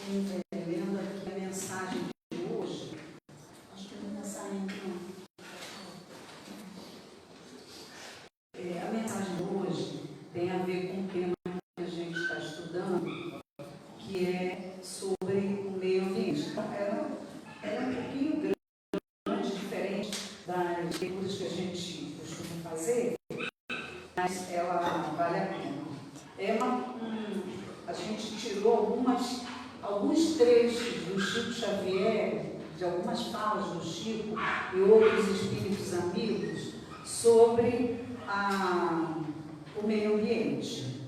Lendo aqui a mensagem de hoje, acho que não está saindo, não. A mensagem de hoje tem a ver com o tema que a gente está estudando, que é sobre o meio ambiente. Então, ela é um pouquinho grande, diferente das leituras que a gente costuma fazer, mas ela vale a pena. A gente tirou alguns trechos do Chico Xavier, de algumas falas do Chico e outros espíritos amigos, sobre o meio ambiente.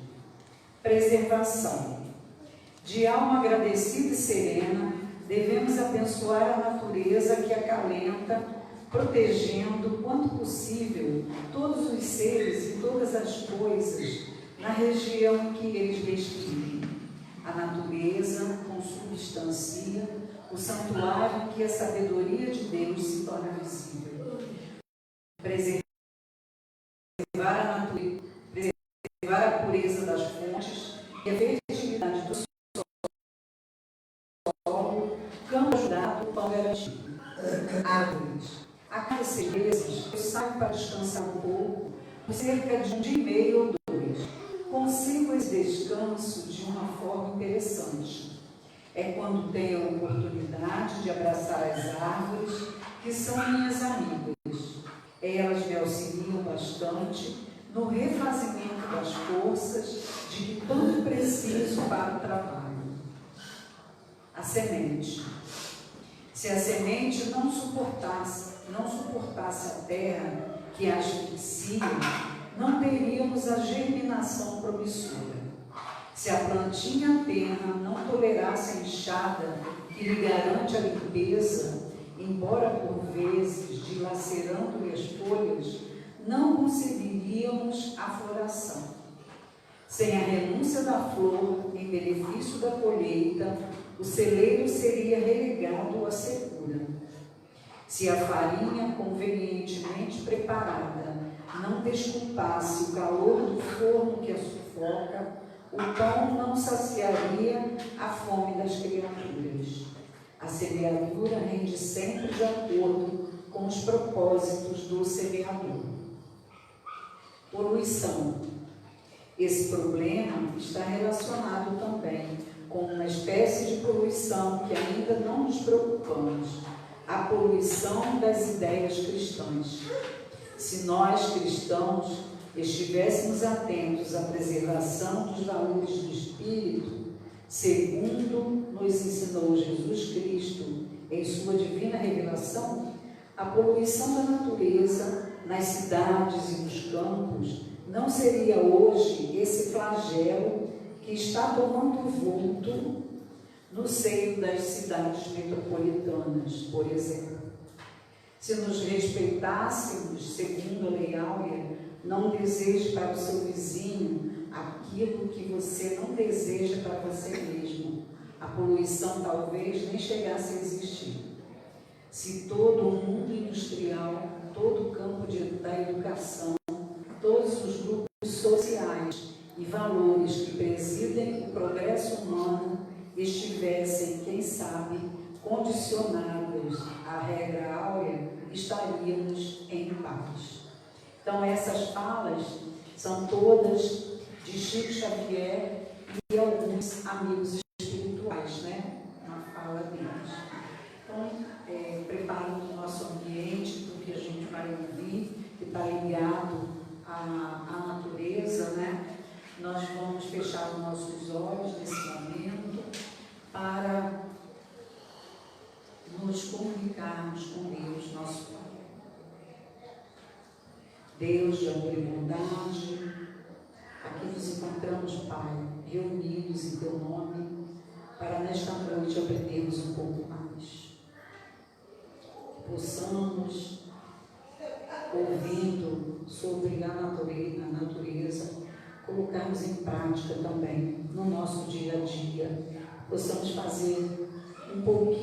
Preservação. De alma agradecida e serena, devemos abençoar a natureza que acalenta, protegendo, quanto possível, todos os seres e todas as coisas na região em que eles respirem. A natureza consubstancia o santuário em que a sabedoria de Deus se torna visível. Preservar a natureza, preservar a pureza das fontes e a fertilidade do solo, campo ajudado, pão garantido. Árvores. A cada 6 meses, eu saio para descansar um pouco, por cerca de 1 dia e meio ou 2. Consigo esse descanso de uma forma interessante. É quando tenho a oportunidade de abraçar as árvores, que são minhas amigas. Elas me auxiliam bastante no refazimento das forças de que tanto preciso para o trabalho. A semente. Se a semente não suportasse a terra que a asfixia, não teríamos a germinação promissora. Se a plantinha terra não tolerasse a enxada que lhe garante a limpeza, embora por vezes dilacerando-lhe as folhas, não conseguiríamos a floração. Sem a renúncia da flor em benefício da colheita, o celeiro seria relegado à secura. Se a farinha convenientemente preparada não desculpasse o calor do forno que a sufoca, o pão não saciaria a fome das criaturas. A semeadura rende sempre de acordo com os propósitos do semeador. Poluição. Esse problema está relacionado também com uma espécie de poluição que ainda não nos preocupamos, a poluição das ideias cristãs. Se nós, cristãos, estivéssemos atentos à preservação dos valores do Espírito, segundo nos ensinou Jesus Cristo em sua divina revelação, a poluição da natureza nas cidades e nos campos não seria hoje esse flagelo que está tomando vulto no seio das cidades metropolitanas, por exemplo. Se nos respeitássemos segundo a lei áurea, não deseje para o seu vizinho aquilo que você não deseja para você mesmo. A poluição talvez nem chegasse a existir. Se todo o mundo industrial, todo o campo da educação, todos os grupos sociais e valores que presidem o progresso humano estivessem, quem sabe, condicionados à regra áurea, estaríamos em paz. Então, essas falas são todas de Chico Xavier e alguns amigos espirituais, né? Uma fala deles. Então, preparando o nosso ambiente para o que a gente vai ouvir, que está ligado à natureza, né? Nós vamos fechar os nossos olhos nesse momento para nos comunicarmos com Deus, nosso Pai. Deus de amor e bondade, aqui nos encontramos, Pai, reunidos em Teu nome, para nesta noite aprendermos um pouco mais. Possamos, ouvindo sobre a natureza, colocarmos em prática também no nosso dia a dia. Possamos fazer um pouquinho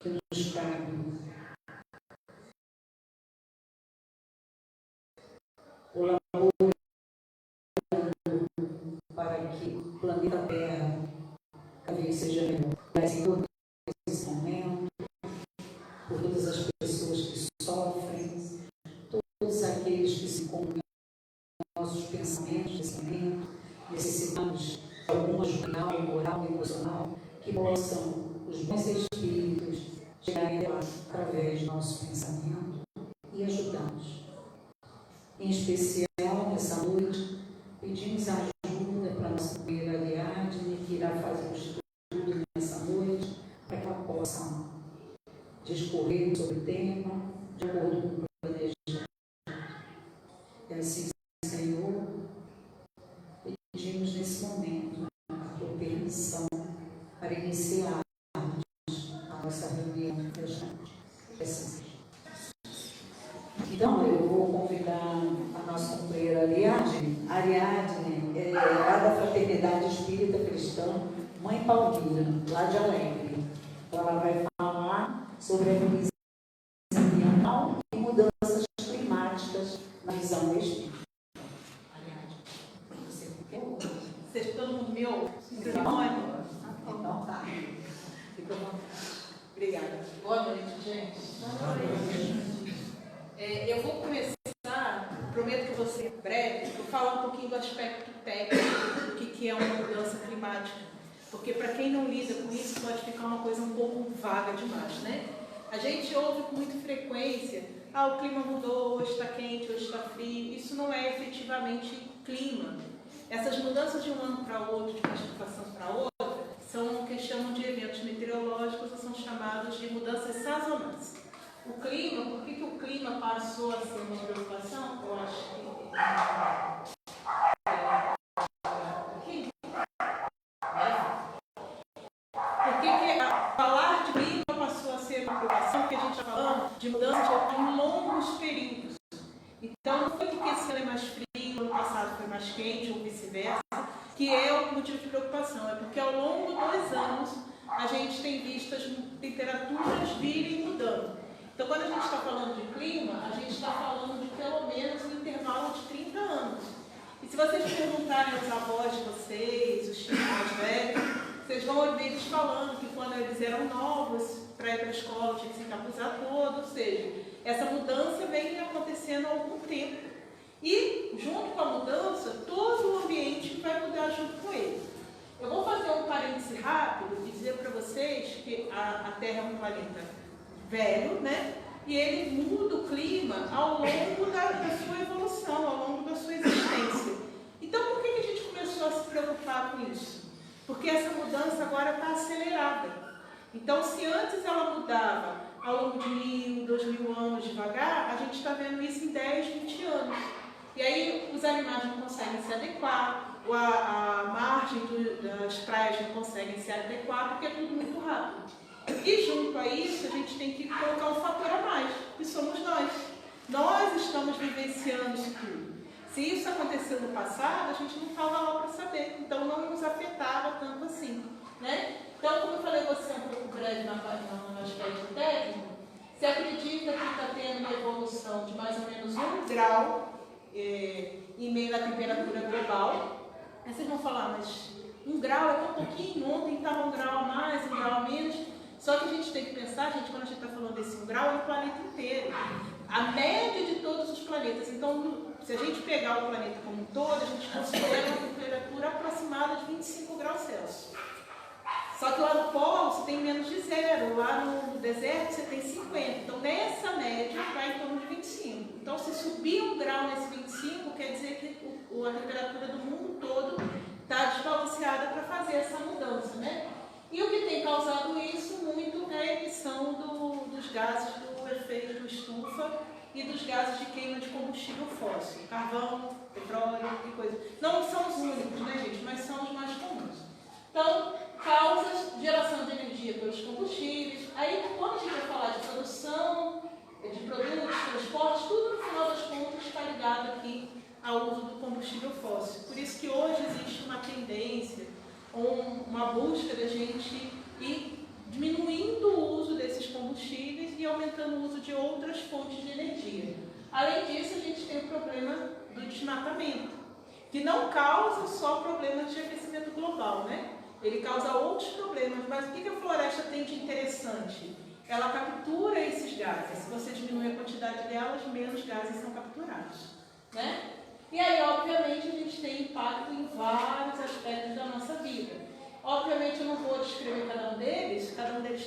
que nos cabe. Colaborando para que planeta Terra cada vez seja melhor. Mas, Senhor, nesse momento, por todas as pessoas que sofrem, todos aqueles que se encontram em nossos pensamentos nesse momento, necessitamos de alguma ajuda moral e emocional, que possam os bons espíritos chegarem lá através do nosso pensamento e ajudar-nos. Em especial, nessa noite, pedimos ajuda para a nossa companheira Ariadne, que irá fazer o estudo nessa noite, para que ela possa discorrer sobre o tema de acordo com o planejamento. É assim, Senhor, pedimos nesse momento a tua permissão para iniciarmos a nossa reunião desta noite. Então, eu vou convidar a nossa companheira Ariadne. Ariadne é lá da Fraternidade Espírita Cristã Mãe Paulina, lá de Alegre. Ela vai falar sobre a crise ambiental e mudanças climáticas na visão espírita. Ariadne, você ficou? Todo mundo me ouve? Então tá. Fica bom. Obrigada. Boa noite, gente. Boa noite. Eu vou começar, prometo que vou ser breve, vou falar um pouquinho do aspecto técnico do que é uma mudança climática. Porque para quem não lida com isso pode ficar uma coisa um pouco vaga demais, né? A gente ouve com muita frequência, o clima mudou, hoje está quente, hoje está frio. Isso não é efetivamente clima. Essas mudanças de um ano para outro, de uma estação para outra, são o que chamam de eventos meteorológicos, ou são chamados de mudanças sazonais. O clima, por que o clima passou a ser uma preocupação? Eu acho que... Por que falar de clima passou a ser uma preocupação? Porque a gente está falando de mudança em longos períodos. Então, não foi porque esse ano é mais frio, ano passado foi mais quente, ou vice-versa, que é o motivo de preocupação. É porque ao longo dos anos a gente tem visto as temperaturas virem mudando. Então, quando a gente está falando de clima, a gente está falando de pelo menos um intervalo de 30 anos. E se vocês perguntarem aos avós de vocês, os tios mais velhos, vocês vão ouvir eles falando que quando eles eram novos, para ir para a escola, tinha que se encapuzar todo, ou seja, essa mudança vem acontecendo há algum tempo. E, junto com a mudança, todo o ambiente vai mudar junto com ele. Eu vou fazer um parêntese rápido e dizer para vocês que a Terra é um planeta velho, né? E ele muda o clima ao longo da sua evolução, ao longo da sua existência. Então, por que a gente começou a se preocupar com isso? Porque essa mudança agora está acelerada. Então, se antes ela mudava ao longo de 1000, 2000 anos devagar, a gente está vendo isso em 10, 20 anos. E aí os animais não conseguem se adequar, a margem das praias não conseguem se adequar, porque é tudo muito rápido. E junto a isso, a gente tem que colocar um fator a mais, que somos nós. Nós estamos vivenciando isso tudo. Se isso aconteceu no passado, a gente não estava lá para saber, então não nos afetava tanto assim, né? Então, como eu falei você um pouco breve no aspecto técnico, se acredita que está tendo uma evolução de mais ou menos 1 grau em meio à temperatura global. Aí vocês vão falar, mas 1 grau é tão pouquinho, ontem estava 1 grau a mais, 1 grau a menos. Só que a gente tem que pensar, gente, quando a gente está falando desse 1 grau, é o planeta inteiro. A média de todos os planetas. Então, se a gente pegar o planeta como um todo, a gente considera uma temperatura aproximada de 25 graus Celsius. Só que lá no polo você tem menos de 0, lá no deserto você tem 50. Então, nessa média, vai em torno de 25. Então, se subir 1 grau nesse 25, quer dizer que a temperatura do mundo todo está desbalanceada para fazer essa mudança, né? E o que tem causado isso muito é a emissão dos gases do efeito do estufa e dos gases de queima de combustível fóssil, carvão, petróleo e coisa. Não são os únicos, né, gente, mas são os mais comuns. Então, causas, geração de energia pelos combustíveis. Aí, quando a gente vai falar de produção, de produtos, transportes, tudo no final das contas está ligado aqui ao uso do combustível fóssil. Por isso que hoje existe uma tendência, uma busca da gente ir diminuindo o uso desses combustíveis e aumentando o uso de outras fontes de energia. Além disso, a gente tem o problema do desmatamento, que não causa só problemas de aquecimento global. global, né? Ele causa outros problemas, mas o que a floresta tem de interessante? Ela captura esses gases. Se você diminui a quantidade delas, menos gases são capturados, né? E aí, obviamente, a gente tem impacto em vários aspectos da nossa vida. Obviamente, eu não vou descrever cada um deles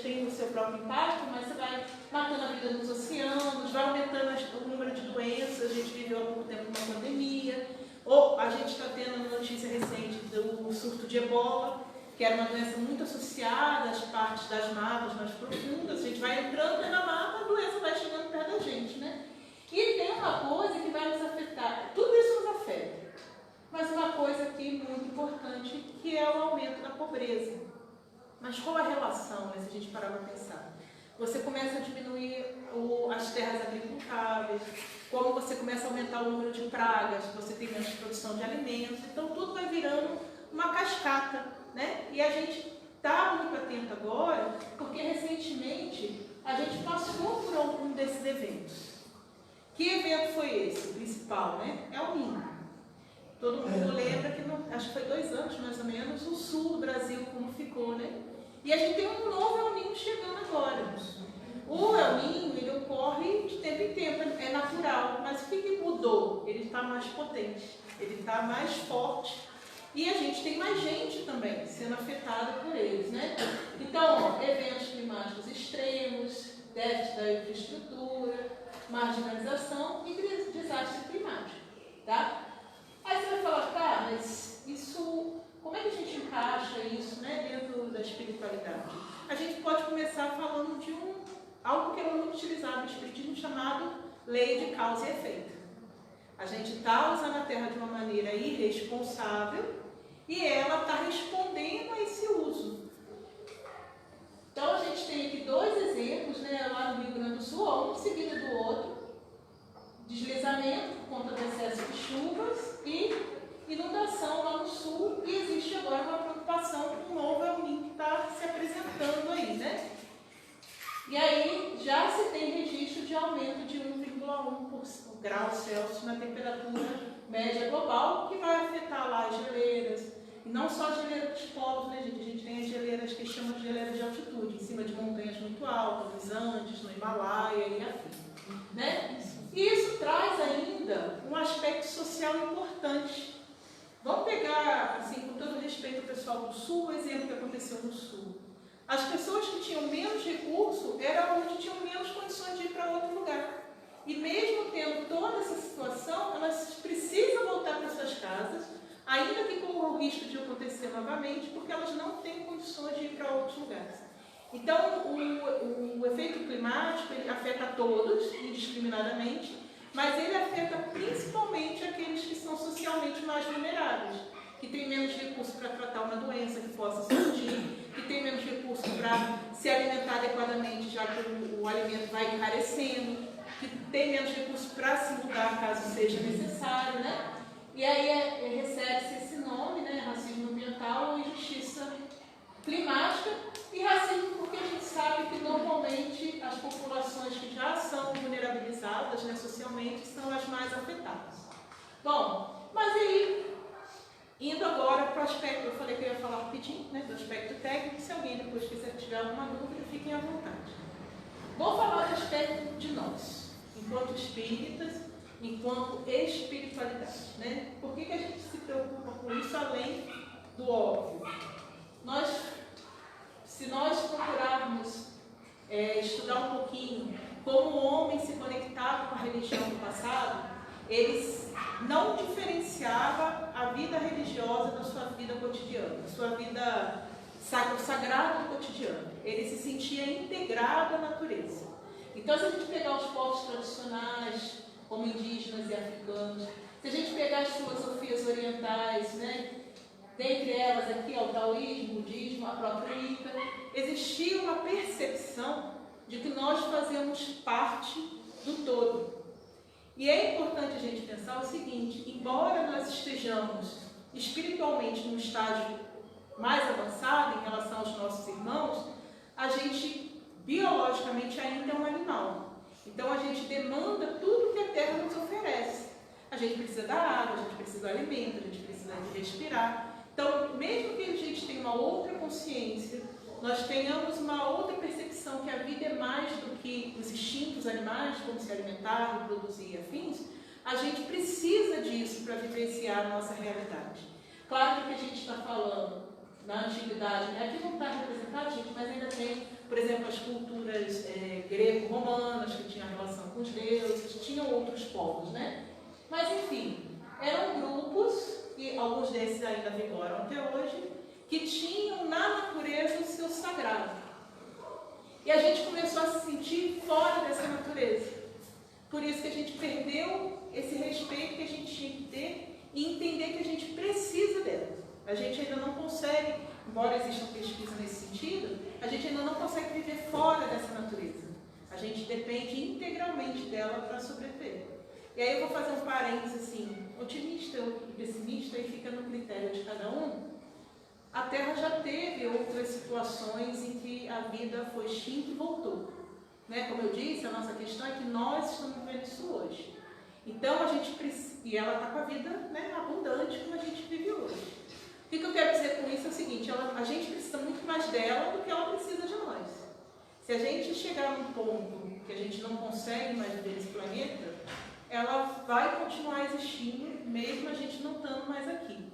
tem o seu próprio impacto, mas você vai matando a vida nos oceanos, vai aumentando o número de doenças. A gente viveu há pouco tempo uma pandemia, ou a gente está tendo uma notícia recente do surto de ebola, que era uma doença muito associada às partes das matas mais profundas. A gente vai entrando na mata, a doença vai chegando perto da gente, né? E tem uma coisa que vai nos afetar, tudo isso nos afeta, mas uma coisa aqui muito importante, que é o aumento da pobreza. Mas qual a relação, né, se a gente parar para pensar? Você começa a diminuir as terras agricultáveis, como você começa a aumentar o número de pragas, você tem menos produção de alimentos, então tudo vai virando uma cascata, né? E a gente está muito atento agora, porque recentemente a gente passou por algum desses eventos. Que evento foi esse, o principal, né? É o Ninho. Todo mundo lembra que, acho que foi 2 anos mais ou menos, o sul do Brasil como ficou, né? E a gente tem um novo El Niño chegando agora. O El Niño, ele ocorre de tempo em tempo, é natural, mas o que mudou? Ele está mais potente, ele está mais forte. E a gente tem mais gente também sendo afetada por eles, né? Então, eventos climáticos extremos, déficit da infraestrutura, marginalização e desastre climático, tá? Aí você vai falar, tá, mas isso, como é que a gente encaixa isso, né, dentro da espiritualidade? A gente pode começar falando de algo que é muito utilizado no espiritismo chamado lei de causa e efeito. A gente está usando a Terra de uma maneira irresponsável e ela está respondendo a esse uso. Então a gente tem aqui 2 exemplos, né, lá no Rio Grande do Sul, um em seguida do outro: deslizamento por conta do excesso de chuvas e inundação lá no sul, e existe agora uma preocupação com o novo El Niño que está se apresentando aí, né? E aí já se tem registro de aumento de 1,1 graus Celsius na temperatura média global, que vai afetar lá as geleiras. E não só as geleiras dos polos, né, gente? A gente tem as geleiras que chamam de geleiras de altitude, em cima de montanhas muito altas, nos Andes, no Himalaia e afim, né? E isso traz ainda um aspecto social importante. Vamos pegar, assim, com todo respeito ao pessoal do Sul, o exemplo que aconteceu no Sul. As pessoas que tinham menos recurso eram onde tinham menos condições de ir para outro lugar. E mesmo tendo toda essa situação, elas precisam voltar para suas casas, ainda que com o risco de acontecer novamente, porque elas não têm condições de ir para outros lugares. Então, o efeito climático ele afeta a todos, indiscriminadamente, mas ele afeta principalmente aqueles que são socialmente mais vulneráveis, que têm menos recursos para tratar uma doença que possa surgir, que têm menos recursos para se alimentar adequadamente, já que o alimento vai encarecendo, que têm menos recursos para se mudar caso seja necessário, né? E aí recebe-se esse nome, né, racismo ambiental ou injustiça climática, e racismo porque a gente sabe que normalmente as populações que já são vulnerabilizadas, né, socialmente são as mais afetadas. Bom, mas aí, indo agora para o aspecto, eu falei que eu ia falar rapidinho, né, do aspecto técnico, se alguém depois quiser tiver alguma dúvida, fiquem à vontade. Vou falar do aspecto de nós, enquanto espíritas, enquanto espiritualidade, né? Por que a gente se preocupa com isso além do óbvio? Se nós procurarmos estudar um pouquinho como o homem se conectava com a religião do passado, ele não diferenciava a vida religiosa da sua vida cotidiana, da sua vida sagrada do cotidiano. Ele se sentia integrado à natureza. Então, se a gente pegar os povos tradicionais, como indígenas e africanos, se a gente pegar as filosofias orientais, né, dentre elas aqui o taoísmo, o budismo, a própria Wicca, existia uma percepção de que nós fazemos parte do todo. E é importante a gente pensar o seguinte: embora nós estejamos espiritualmente num estágio mais avançado em relação aos nossos irmãos, a gente biologicamente ainda é um animal. Então a gente demanda tudo que a Terra nos oferece. A gente precisa da água, a gente precisa do alimento, a gente precisa de respirar. Então, mesmo que a gente uma outra consciência, nós tenhamos uma outra percepção que a vida é mais do que os instintos animais, como se alimentar, reproduzir e afins, a gente precisa disso para vivenciar a nossa realidade. Claro que o que a gente está falando na antiguidade, né? Aqui não está representado, gente, mas ainda tem, por exemplo, as culturas greco-romanas, que tinham relação com os deuses, tinham outros povos, né? Mas, enfim, eram grupos, e alguns desses ainda vigoram até hoje, que tinham na natureza o seu sagrado. E a gente começou a se sentir fora dessa natureza. Por isso que a gente perdeu esse respeito que a gente tinha que ter e entender que a gente precisa dela. A gente ainda não consegue, embora exista pesquisa nesse sentido, a gente ainda não consegue viver fora dessa natureza. A gente depende integralmente dela para sobreviver. E aí eu vou fazer um parênteses assim, otimista ou pessimista, e fica no critério de cada um. A Terra já teve outras situações em que a vida foi extinta e voltou. Né? Como eu disse, a nossa questão é que nós estamos vivendo isso hoje. Então a gente precisa, e ela está com a vida, né, abundante como a gente vive hoje. O que eu quero dizer com isso é o seguinte, a gente precisa muito mais dela do que ela precisa de nós. Se a gente chegar num ponto que a gente não consegue mais viver nesse planeta, ela vai continuar existindo, mesmo a gente não estando mais aqui.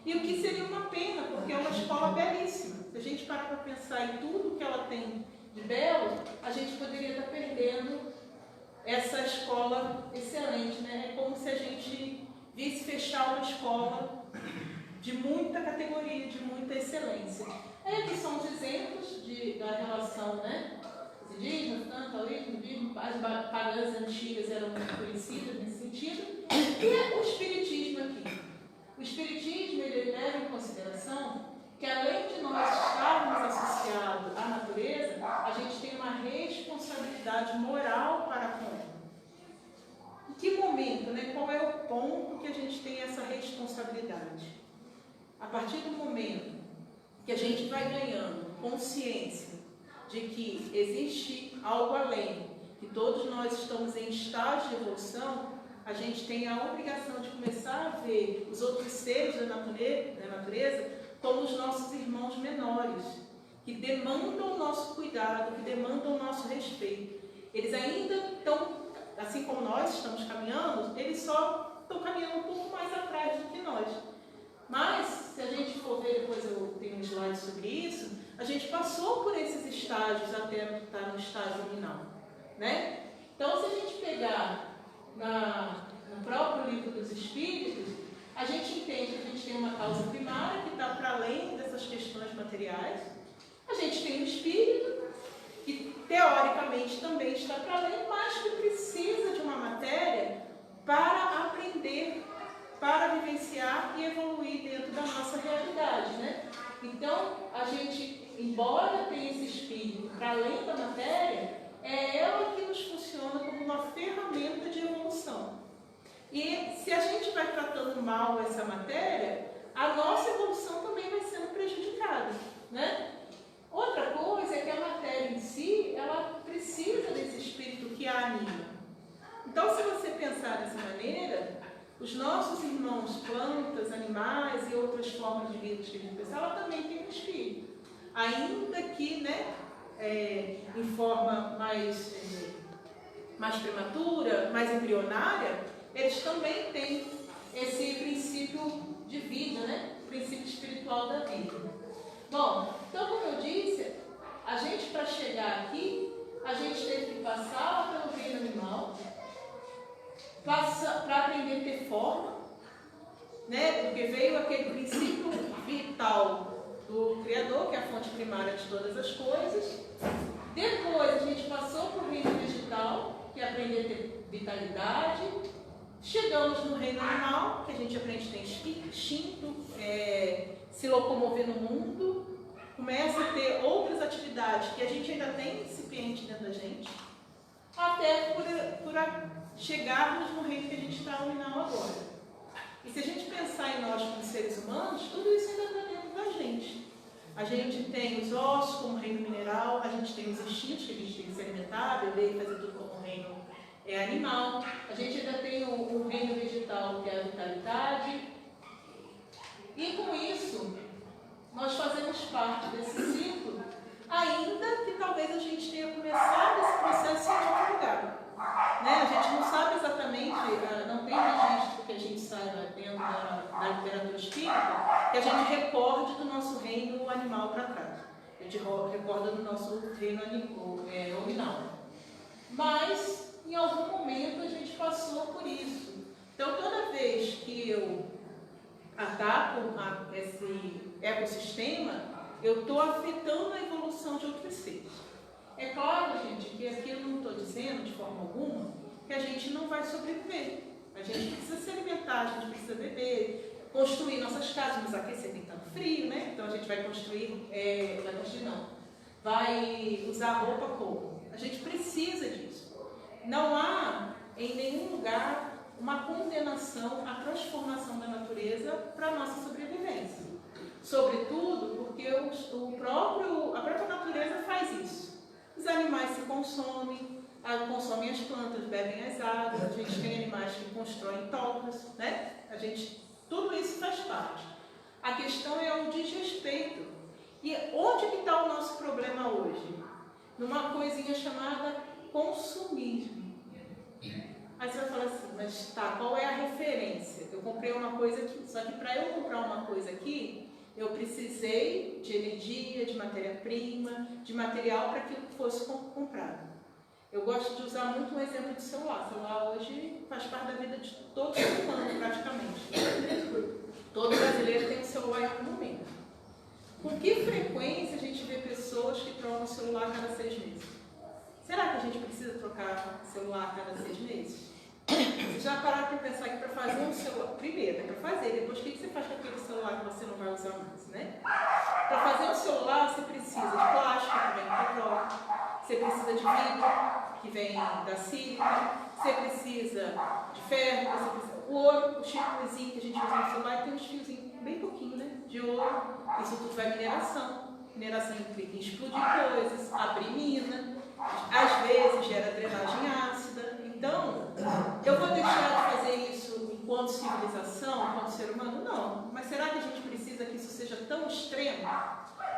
E o que seria uma pena, porque é uma escola belíssima. Se a gente parar para pensar em tudo que ela tem de belo, a gente poderia estar perdendo essa escola excelente, né? É como se a gente visse fechar uma escola de muita categoria, de muita excelência. Aqui são os exemplos da relação, né? Os indígenas, tanto taoísmo, as pagãs antigas eram muito conhecidas nesse sentido. E o espiritismo aqui. O espiritismo, ele leva em consideração que, além de nós estarmos associados à natureza, a gente tem uma responsabilidade moral para com ela. Em que momento, né? Qual é o ponto que a gente tem essa responsabilidade? A partir do momento que a gente vai ganhando consciência de que existe algo além, que todos nós estamos em estágio de evolução, a gente tem a obrigação de começar a ver os outros seres da natureza como os nossos irmãos menores, que demandam o nosso cuidado, que demandam o nosso respeito. Eles ainda estão, assim como nós estamos caminhando, eles só estão caminhando um pouco mais atrás do que nós. Mas, se a gente for ver, depois eu tenho um slide sobre isso, a gente passou por esses estágios até estar no estágio luminal, né? Então, se a gente pegar no próprio livro dos Espíritos, a gente entende que a gente tem uma causa primária que está para além dessas questões materiais. A gente tem um espírito que, teoricamente, também está para além, mas que precisa de uma matéria para aprender, para vivenciar e evoluir dentro da nossa realidade, né? Então, a gente, embora tenha esse espírito para além da matéria, é ela que nos funciona como uma ferramenta de evolução. E se a gente vai tratando mal essa matéria, a nossa evolução também vai sendo prejudicada, né? Outra coisa é que a matéria em si, ela precisa desse espírito que a anima. Então, se você pensar dessa maneira, os nossos irmãos plantas, animais e outras formas de vida que a gente pensa, ela também tem um espírito. Ainda que, né, em forma mais prematura, mais embrionária, eles também têm esse princípio de vida, né? O princípio espiritual da vida. Bom, então, como eu disse, a gente, para chegar aqui, a gente teve que passar pelo reino animal, para aprender a ter forma, né? Porque veio aquele princípio vital do Criador, que é a fonte primária de todas as coisas. Depois a gente passou para o reino vegetal, que é aprender a ter vitalidade. Chegamos no reino animal, que a gente aprende a ter instinto, se locomover no mundo, começa a ter outras atividades que a gente ainda tem incipiente dentro da gente, até por chegarmos no reino que a gente está nominal agora. E se a gente pensar em nós como seres humanos, tudo isso ainda está dentro da gente. A gente tem os ossos como reino mineral, a gente tem os instintos que a gente tem que se alimentar, beber e fazer tudo como reino animal. A gente ainda tem o reino vegetal, que é a vitalidade. E com isso, nós fazemos parte desse ciclo, ainda que talvez a gente tenha começado esse processo em outro lugar. Né? A gente não sabe exatamente, não tem registro que a gente saiba dentro da literatura espírita, que a gente recorde do nosso reino animal para trás. A gente recorda do nosso reino nominal. Mas, em algum momento, a gente passou por isso. Então, toda vez que eu ataco esse ecossistema, eu estou afetando a evolução de outros seres. É claro, gente, que aqui eu não estou dizendo, de forma alguma, que a gente não vai sobreviver. A gente precisa se alimentar, a gente precisa beber, construir nossas casas, nos aquecer, tem tanto frio, né? Então a gente vai vai usar roupa como? A gente precisa disso. Não há em nenhum lugar uma condenação à transformação da natureza para a nossa sobrevivência. Sobretudo porque a própria natureza faz isso. Os animais se consomem as plantas, bebem as águas, a gente tem animais que constroem tocas, né? Tudo isso faz parte. A questão é o desrespeito. E onde que está o nosso problema hoje? Numa coisinha chamada consumismo. Aí você vai falar assim, mas tá, qual é a referência? Eu comprei uma coisa aqui, só que para eu comprar uma coisa aqui, eu precisei de energia, de matéria-prima, de material para que fosse comprado. Eu gosto de usar muito um exemplo de celular. O celular hoje faz parte da vida de todo ser humano, praticamente. Todo brasileiro tem um celular em algum momento. Com que frequência a gente vê pessoas que trocam o celular a cada 6 meses? Será que a gente precisa trocar celular a cada 6 meses? Você já pararam para pensar que para fazer um celular, primeiro, para fazer, depois o que você faz com aquele celular que você não vai usar mais, né? Para fazer um celular você precisa de plástico, que vem do petróleo, você precisa de vidro, que vem da sílica, você precisa de ferro, você precisa o ouro, o chicozinho que a gente usa no celular, tem uns fiozinhos bem pouquinho, né? De ouro, isso tudo vai mineração. Mineração implica em explodir coisas, abrir mina, às vezes gera drenagem ácida. Então, eu vou deixar de fazer isso enquanto civilização, enquanto ser humano? Não. Mas será que a gente precisa que isso seja tão extremo?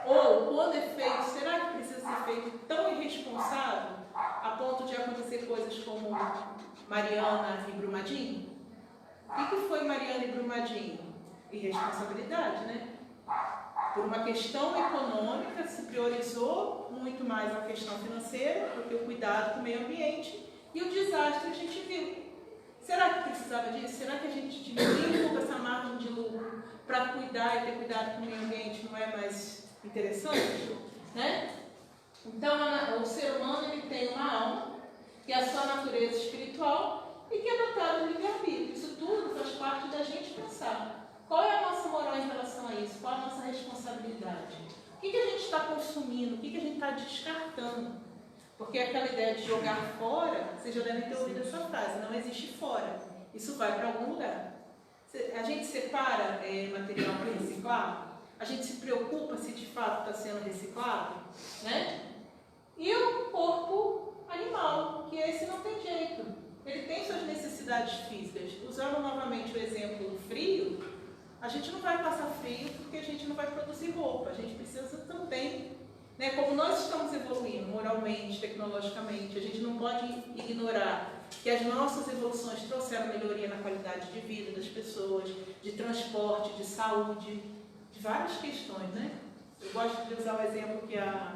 Ou, quando é feito, será que precisa ser feito tão irresponsável a ponto de acontecer coisas como Mariana e Brumadinho? O que foi Mariana e Brumadinho? Irresponsabilidade, né? Por uma questão econômica, se priorizou muito mais a questão financeira do que o cuidado com o meio ambiente, e o desastre a gente viu. Será que precisava disso? Será que a gente diminuir um pouco essa margem de lucro para cuidar e ter cuidado com o meio ambiente não é mais interessante? Né? Então, o ser humano ele tem uma alma, que é a sua natureza espiritual, e que é dotada de livre-arbítrio. Isso tudo faz parte da gente pensar. Qual é a nossa moral em relação a isso? Qual é a nossa responsabilidade? O que a gente está consumindo? O que a gente está descartando? Porque aquela ideia de jogar fora, vocês já devem ter ouvido essa frase, não existe fora. Isso vai para algum lugar. A gente separa material para reciclar? A gente se preocupa se de fato está sendo reciclado? Né? E o corpo animal, que esse não tem jeito. Ele tem suas necessidades físicas. Usando novamente o exemplo do frio, a gente não vai passar frio porque a gente não vai produzir roupa. A gente precisa também, né, como nós estamos evoluindo moralmente, tecnologicamente, a gente não pode ignorar que as nossas evoluções trouxeram melhoria na qualidade de vida das pessoas, de transporte, de saúde, de várias questões, né? Eu gosto de usar o exemplo que a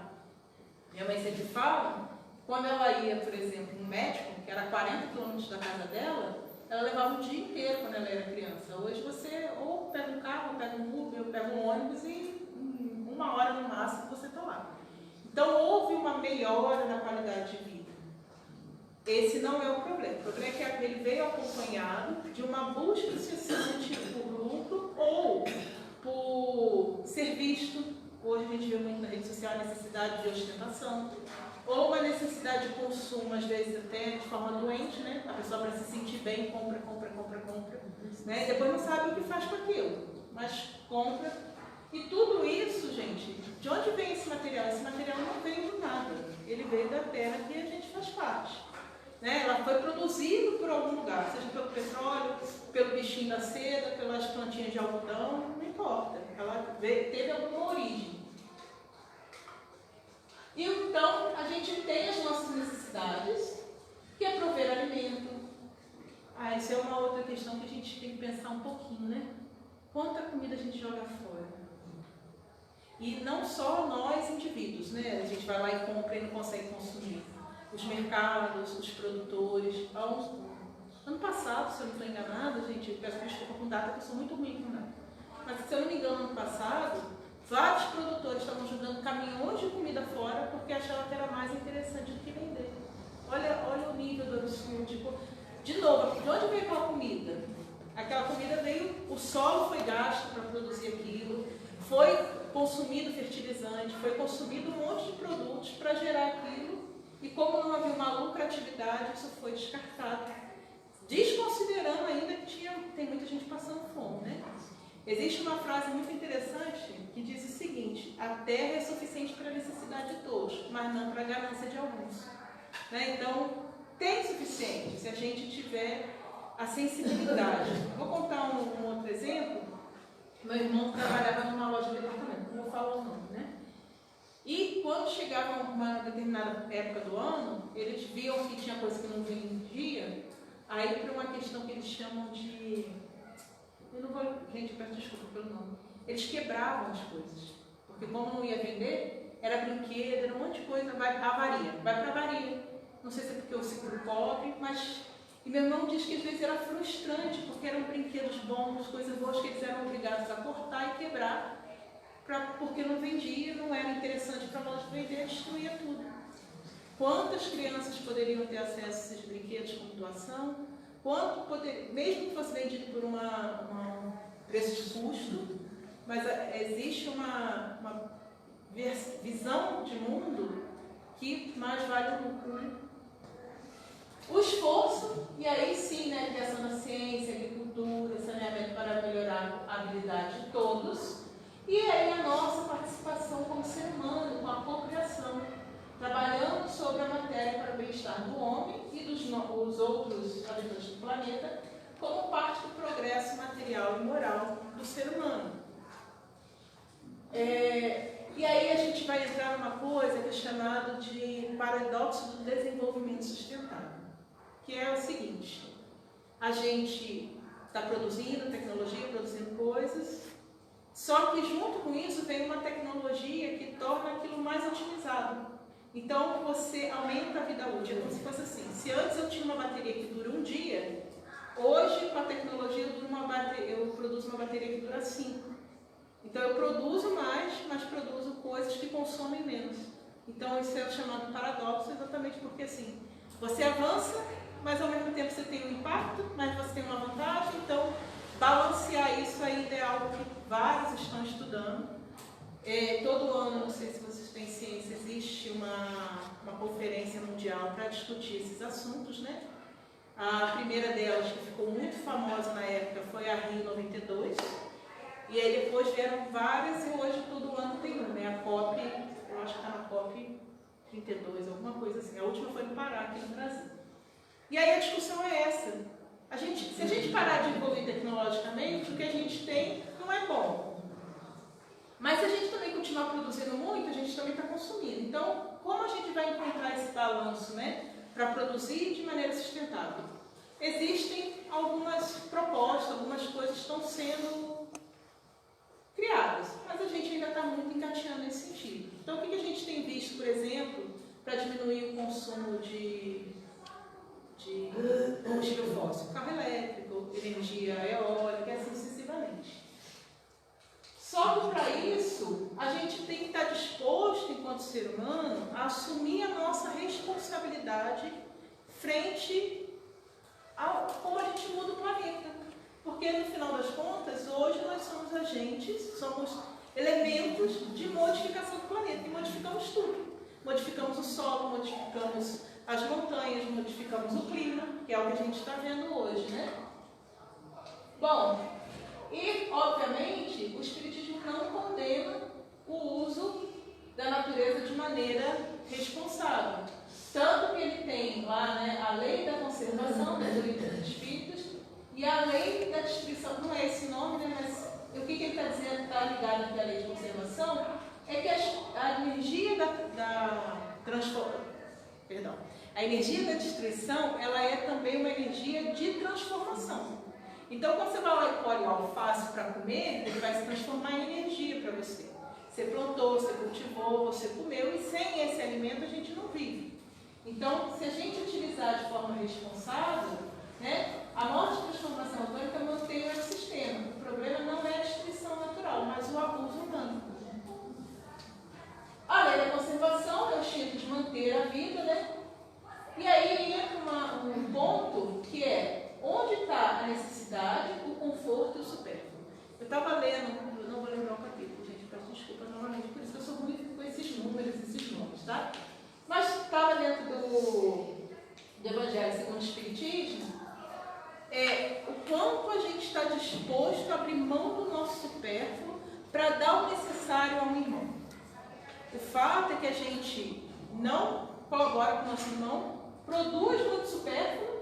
minha mãe sempre fala. Quando ela ia, por exemplo, no médico, que era 40 quilômetros da casa dela, ela levava o dia inteiro quando ela era criança. Hoje você ou pega um carro, ou pega um Uber, ou pega um ônibus e em 1 hora no máximo você está lá. Então houve uma melhora na qualidade de vida. Esse não é o problema. O problema é que ele veio acompanhado de uma busca incessante por lucro ou por ser visto. Hoje a gente vê muito na rede social a necessidade de ostentação, ou uma necessidade de consumo, às vezes até de forma doente, né? A pessoa para se sentir bem compra, né? E depois não sabe o que faz com aquilo, mas compra. E tudo isso, gente, de onde vem esse material? Esse material não veio do nada, ele veio da terra que a gente faz parte. Né? Ela foi produzida por algum lugar, seja pelo petróleo, pelo bichinho da seda, pelas plantinhas de algodão, não importa. Ela teve alguma origem. a gente tem as nossas necessidades, que é prover alimento. Isso é uma outra questão que a gente tem que pensar um pouquinho, né? Quanta comida a gente joga fora? E não só nós, indivíduos, né? A gente vai lá e compra e não consegue consumir. Os mercados, os produtores. Ano passado, se eu não estou enganada, gente, eu peço desculpa com data, porque eu sou muito ruim com data. Mas se eu não me engano, ano passado, vários produtores estavam jogando caminhões de comida fora porque achavam que era mais interessante do que vender. Olha o nível do absurdo. De novo, de onde veio aquela comida? Aquela comida veio, o solo foi gasto para produzir aquilo, foi consumido fertilizante, foi consumido um monte de produtos para gerar aquilo, e como não havia uma lucratividade, isso foi descartado. Desconsiderando ainda que tem muita gente passando fome, né? Existe uma frase muito interessante que diz o seguinte: a terra é suficiente para a necessidade de todos, mas não para a ganância de alguns. Né? Então, tem suficiente se a gente tiver a sensibilidade. Vou contar um outro exemplo. Meu irmão trabalhava numa loja de departamento, não vou falar o nome, né? E quando chegava uma determinada época do ano, eles viam que tinha coisa que não vendia, aí por uma questão que eles chamam de... Gente, eu peço desculpa pelo nome. Eles quebravam as coisas, porque como não ia vender, era brinquedo, era um monte de coisa, vai para avaria. Não sei se é porque eu seguro pobre, mas... E meu irmão diz que às vezes era frustrante, porque eram brinquedos bons, coisas boas que eles eram obrigados a cortar e quebrar, porque não vendia, não era interessante para nós vender, destruía tudo. Quantas crianças poderiam ter acesso a esses brinquedos como doação? Mesmo que fosse vendido por um preço de custo, mas existe uma visão de mundo que mais vale o lucro, né? O esforço, e aí sim, né, criação da ciência, agricultura, saneamento para melhorar a habilidade de todos, e aí a nossa participação como ser humano, com a cocriação, trabalhando sobre a matéria para o bem-estar do homem e dos outros habitantes do planeta, como parte do progresso material e moral do ser humano. E aí a gente vai entrar numa coisa que é chamado de paradoxo do desenvolvimento sustentável, que é o seguinte: a gente está produzindo tecnologia, produzindo coisas, só que junto com isso vem uma tecnologia que torna aquilo mais otimizado. Então você aumenta a vida útil, é como se fosse assim: se antes eu tinha uma bateria que dura um dia, hoje com a tecnologia eu produzo uma bateria que dura 5. Então eu produzo mais, mas produzo coisas que consomem menos. Então isso é o chamado paradoxo, exatamente porque assim, você avança, mas ao mesmo tempo você tem um impacto, mas você tem uma vantagem. Então balancear isso ainda é algo que vários estão estudando. Todo ano, não sei se vocês têm ciência, existe uma conferência mundial para discutir esses assuntos, né? A primeira delas, que ficou muito famosa na época, foi a Rio 92. E aí depois vieram várias, e hoje todo ano tem uma, né? A COP, eu acho que está na COP 32, alguma coisa assim. A última foi no Pará, aqui no Brasil. E aí a discussão é essa. Se a gente parar de evoluir tecnologicamente, o que a gente tem não é bom. Mas se a gente também continuar produzindo muito, a gente também está consumindo. Então, como a gente vai encontrar esse balanço, né, para produzir de maneira sustentável? Existem algumas propostas, algumas coisas estão sendo criadas, mas a gente ainda está muito engateando nesse sentido. Então, o que a gente tem visto, por exemplo, para diminuir o consumo de combustível fóssil? Carro elétrico, energia eólica, e assim sucessivamente. Só que para isso, a gente tem que estar disposto, enquanto ser humano, a assumir a nossa responsabilidade frente a como a gente muda o planeta. Porque, no final das contas, hoje nós somos agentes, somos elementos de modificação do planeta. E modificamos tudo. Modificamos o solo, modificamos as montanhas, modificamos o clima, que é o que a gente está vendo hoje, né? Bom, e, obviamente, o Espiritismo não condena o uso da natureza de maneira responsável. Tanto que ele tem lá, né, a lei da conservação dos livros espíritos e a lei da destruição. Não é esse nome, né, mas o que ele está dizendo, está ligado aqui à lei de conservação, é que a energia da A energia da destruição, ela é também uma energia de transformação. Então, quando você vai lá e colhe o alface para comer, ele vai se transformar em energia para você. Você plantou, você cultivou, você comeu, e sem esse alimento a gente não vive. Então, se a gente utilizar de forma responsável, né, a nossa transformação orgânica mantém o ecossistema. O problema não é a destruição natural, mas o abuso humano. A lei da conservação é o instinto de manter a vida, né? E aí entra um ponto que é onde está a necessidade, o conforto e o supérfluo. Eu estava lendo, não vou lembrar o capítulo, gente, peço desculpa novamente, por isso que eu sou ruim com esses números, esses nomes, tá? Mas estava dentro do Evangelho segundo o Espiritismo, o quanto a gente está disposto a abrir mão do nosso supérfluo para dar o necessário ao irmão. O fato é que a gente não colabora com o nosso irmão, produz muito supérfluo,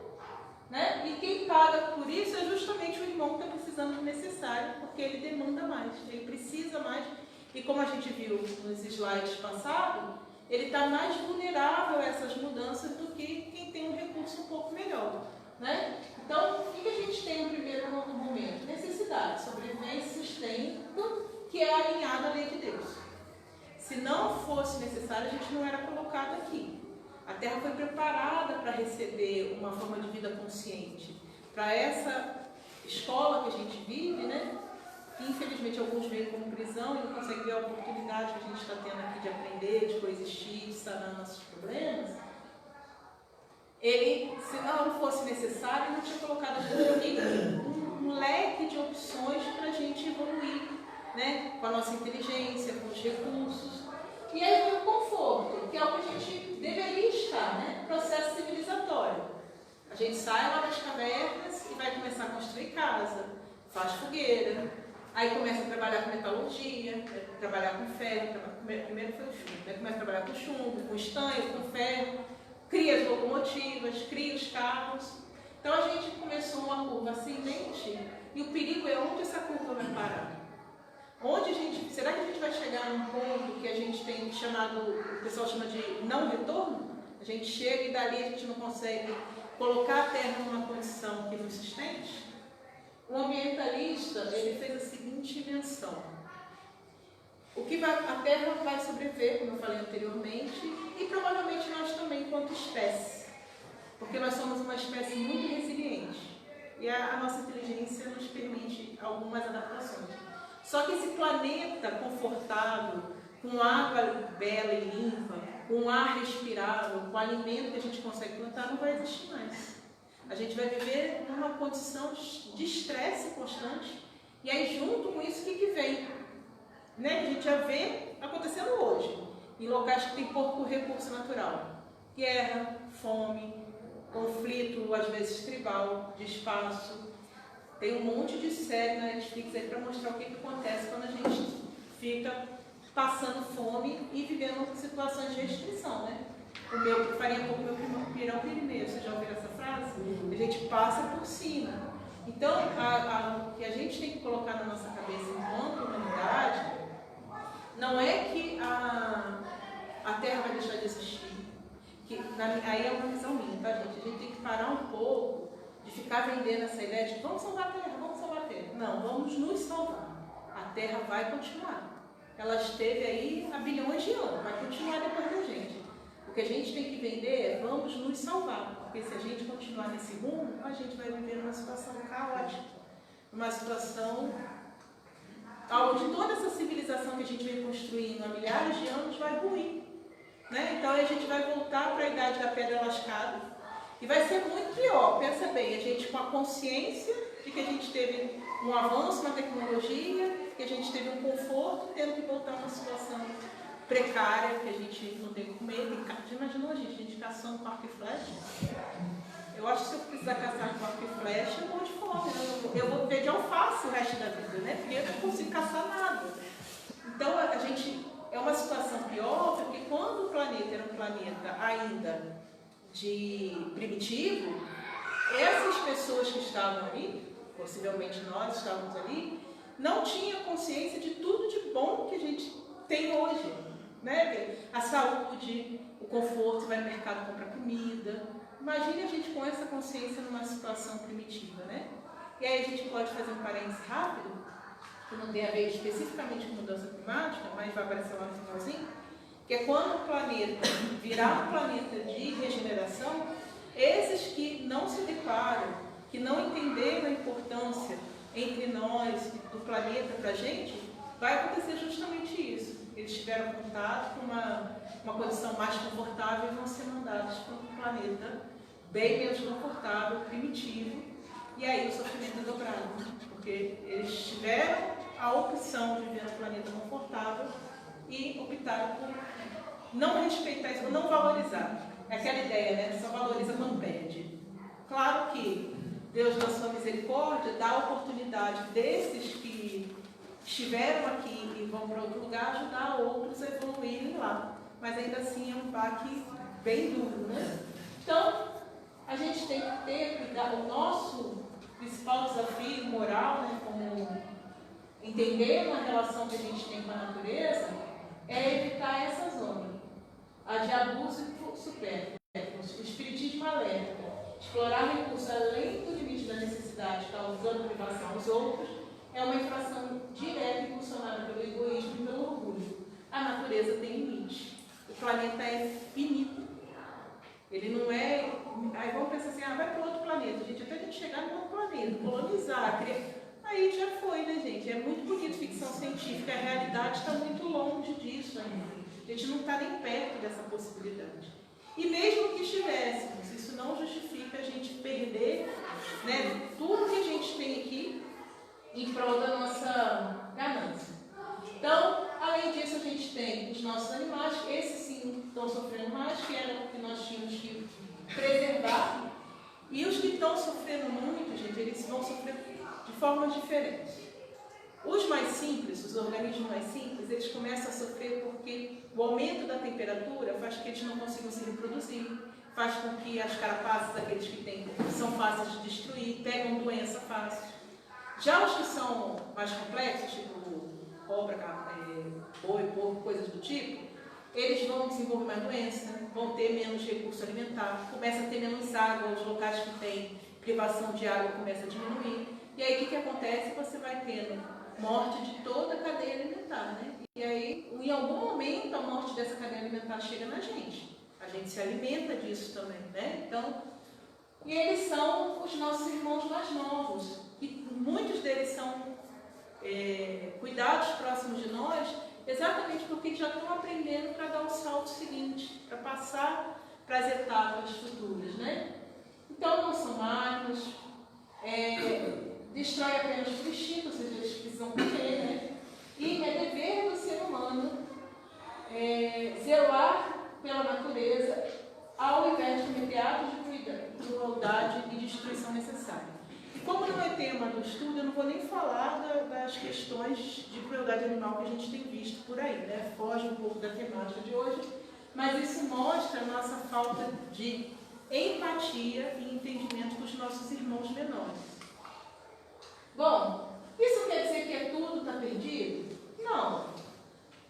né? E quem paga por isso é justamente o irmão que está precisando do necessário, porque ele demanda mais, ele precisa mais. E como a gente viu nos slides passados, ele está mais vulnerável a essas mudanças do que quem tem um recurso um pouco melhor, né? Então, o que a gente tem no primeiro momento? Necessidade, sobrevivência, sustento, que é alinhado à lei de Deus. Se não fosse necessário, a gente não era colocado aqui. A Terra foi preparada para receber uma forma de vida consciente. Para essa escola que a gente vive, né? Infelizmente, alguns veem como prisão e não conseguem ver a oportunidade que a gente está tendo aqui de aprender, de coexistir, de sanar nossos problemas. Ele, se não fosse necessário, ele não tinha colocado aqui um leque de opções para a gente evoluir, né? Com a nossa inteligência, com os recursos. E aí vem o conforto, que é o que a gente deveria estar, né? Processo civilizatório. A gente sai lá das cavernas e vai começar a construir casa, faz fogueira, aí começa a trabalhar com metalurgia, trabalhar com ferro, primeiro foi o chumbo, né? Começa a trabalhar com chumbo, com estanho, com ferro, cria as locomotivas, cria os carros. Então a gente começou uma curva ascendente e o perigo é onde essa curva vai parar. Será que a gente vai chegar num ponto que a gente tem chamado, o pessoal chama de não retorno? A gente chega e dali a gente não consegue colocar a Terra numa condição que nos sustente? O ambientalista, ele fez a seguinte menção. A Terra vai sobreviver, como eu falei anteriormente, e provavelmente nós também, enquanto espécie. Porque nós somos uma espécie muito resiliente. E a nossa inteligência nos permite algumas adaptações. Só que esse planeta confortável, com água bela e limpa, com ar respirável, com alimento que a gente consegue plantar, não vai existir mais. A gente vai viver numa condição de estresse constante. E aí, junto com isso, o que vem? Né? A gente já vê acontecendo hoje, em locais que tem pouco recurso natural. Guerra, fome, conflito, às vezes tribal, de espaço. Tem um monte de série na Netflix aí para mostrar o que acontece quando a gente fica passando fome e vivendo situações de restrição, né? O meu farinha pouco, meu pirão primeiro. Vocês já ouviram essa frase? A gente passa por cima. Então, o que a gente tem que colocar na nossa cabeça enquanto humanidade não é que a Terra vai deixar de existir. Aí é uma visão minha, tá, gente? A gente tem que parar um pouco de ficar vendendo essa ideia de vamos salvar a Terra, vamos salvar a Terra. Não, vamos nos salvar. A Terra vai continuar. Ela esteve aí há bilhões de anos, vai continuar depois da gente. O que a gente tem que vender é vamos nos salvar, porque se a gente continuar nesse rumo, a gente vai viver numa situação caótica, uma situação onde toda essa civilização que a gente vem construindo há milhares de anos vai ruir. Né? Então a gente vai voltar para a idade da pedra lascada e vai ser muito pior. Pensa bem, a gente com a consciência de que a gente teve um avanço na tecnologia, que a gente teve um conforto, tendo que voltar a uma situação precária, que a gente não tem que comer. Já imaginou a gente caçando com arco e flecha? Eu acho que se eu precisar caçar com arco e flecha, eu vou de fome. Eu vou viver de alface o resto da vida, né? Porque eu não consigo caçar nada. Então a gente... É uma situação pior, porque quando o planeta era um planeta ainda de primitivo, essas pessoas que estavam ali, possivelmente nós estávamos ali, não tinham consciência de tudo de bom que a gente tem hoje. Né? A saúde, o conforto, você vai no mercado comprar comida. Imagine a gente com essa consciência numa situação primitiva, né? E aí a gente pode fazer um parênteses rápido, que não tem a ver especificamente com mudança climática, mas vai aparecer lá no finalzinho, que é quando o planeta virar um planeta de regeneração, esses que não se deparam, que não entenderam a importância entre nós e do planeta para a gente, vai acontecer justamente isso. Eles tiveram contato com uma condição mais confortável e vão ser mandados para um planeta bem menos confortável, primitivo, e aí o sofrimento é dobrado, porque eles tiveram a opção de viver num planeta confortável e optaram por não respeitar isso, não valorizar. É aquela ideia, né? Só valoriza quando perde. Claro que Deus, na sua misericórdia, dá a oportunidade desses que estiveram aqui e vão para outro lugar, ajudar outros a evoluírem lá. Mas ainda assim é um baque bem duro, né? Então, a gente tem que ter cuidado. O nosso principal desafio moral, né, como entender uma relação que a gente tem com a natureza, é evitar essa zona. A de abuso supérfluo, o espiritismo alerta, explorar recursos além do limite da necessidade, causando privação aos outros, é uma infração direta impulsionada pelo egoísmo e pelo orgulho. A natureza tem limite. O planeta é finito. Ele não é... Aí vamos pensar assim, vai para outro planeta. Gente, até a gente chegar no outro planeta, colonizar, criar... Aí já foi, né, gente? É muito bonito ficção científica. A realidade está muito longe disso ainda. A gente não está nem perto dessa possibilidade. E mesmo que estivéssemos, isso não justifica a gente perder, né, tudo que a gente tem aqui em prol da nossa ganância. Então, além disso, a gente tem os nossos animais, esses sim estão sofrendo mais, que era o que nós tínhamos que preservar. E os que estão sofrendo muito, gente, eles vão sofrer de formas diferentes. Os mais simples, os organismos mais simples, eles começam a sofrer porque o aumento da temperatura faz com que eles não consigam se reproduzir, faz com que as carapaças, aqueles que têm, são fáceis de destruir, pegam doença fácil. Já os que são mais complexos, tipo cobra, boi, porco, coisas do tipo, eles vão desenvolver mais doença, vão ter menos recurso alimentar, começa a ter menos água, os locais que têm privação de água começam a diminuir. E aí o que acontece? Você vai tendo morte de toda a cadeia alimentar, né? E aí, em algum momento, a morte dessa cadeia alimentar chega na gente. A gente se alimenta disso também, né? Então, e eles são os nossos irmãos mais novos. E muitos deles são cuidados próximos de nós, exatamente porque já estão aprendendo para dar o salto seguinte, para passar para as etapas futuras, né? Então, não são máquinas, destrói apenas por instinto, ou seja, eles precisam comer, né? E é dever do ser humano zelar pela natureza, ao invés de cometer atos de crueldade e destruição necessária. E como não é tema do estudo, eu não vou nem falar das questões de crueldade animal que a gente tem visto por aí, né? Foge um pouco da temática de hoje, mas isso mostra a nossa falta de empatia e entendimento com os nossos irmãos menores. Bom, isso quer dizer que tudo está perdido? Não.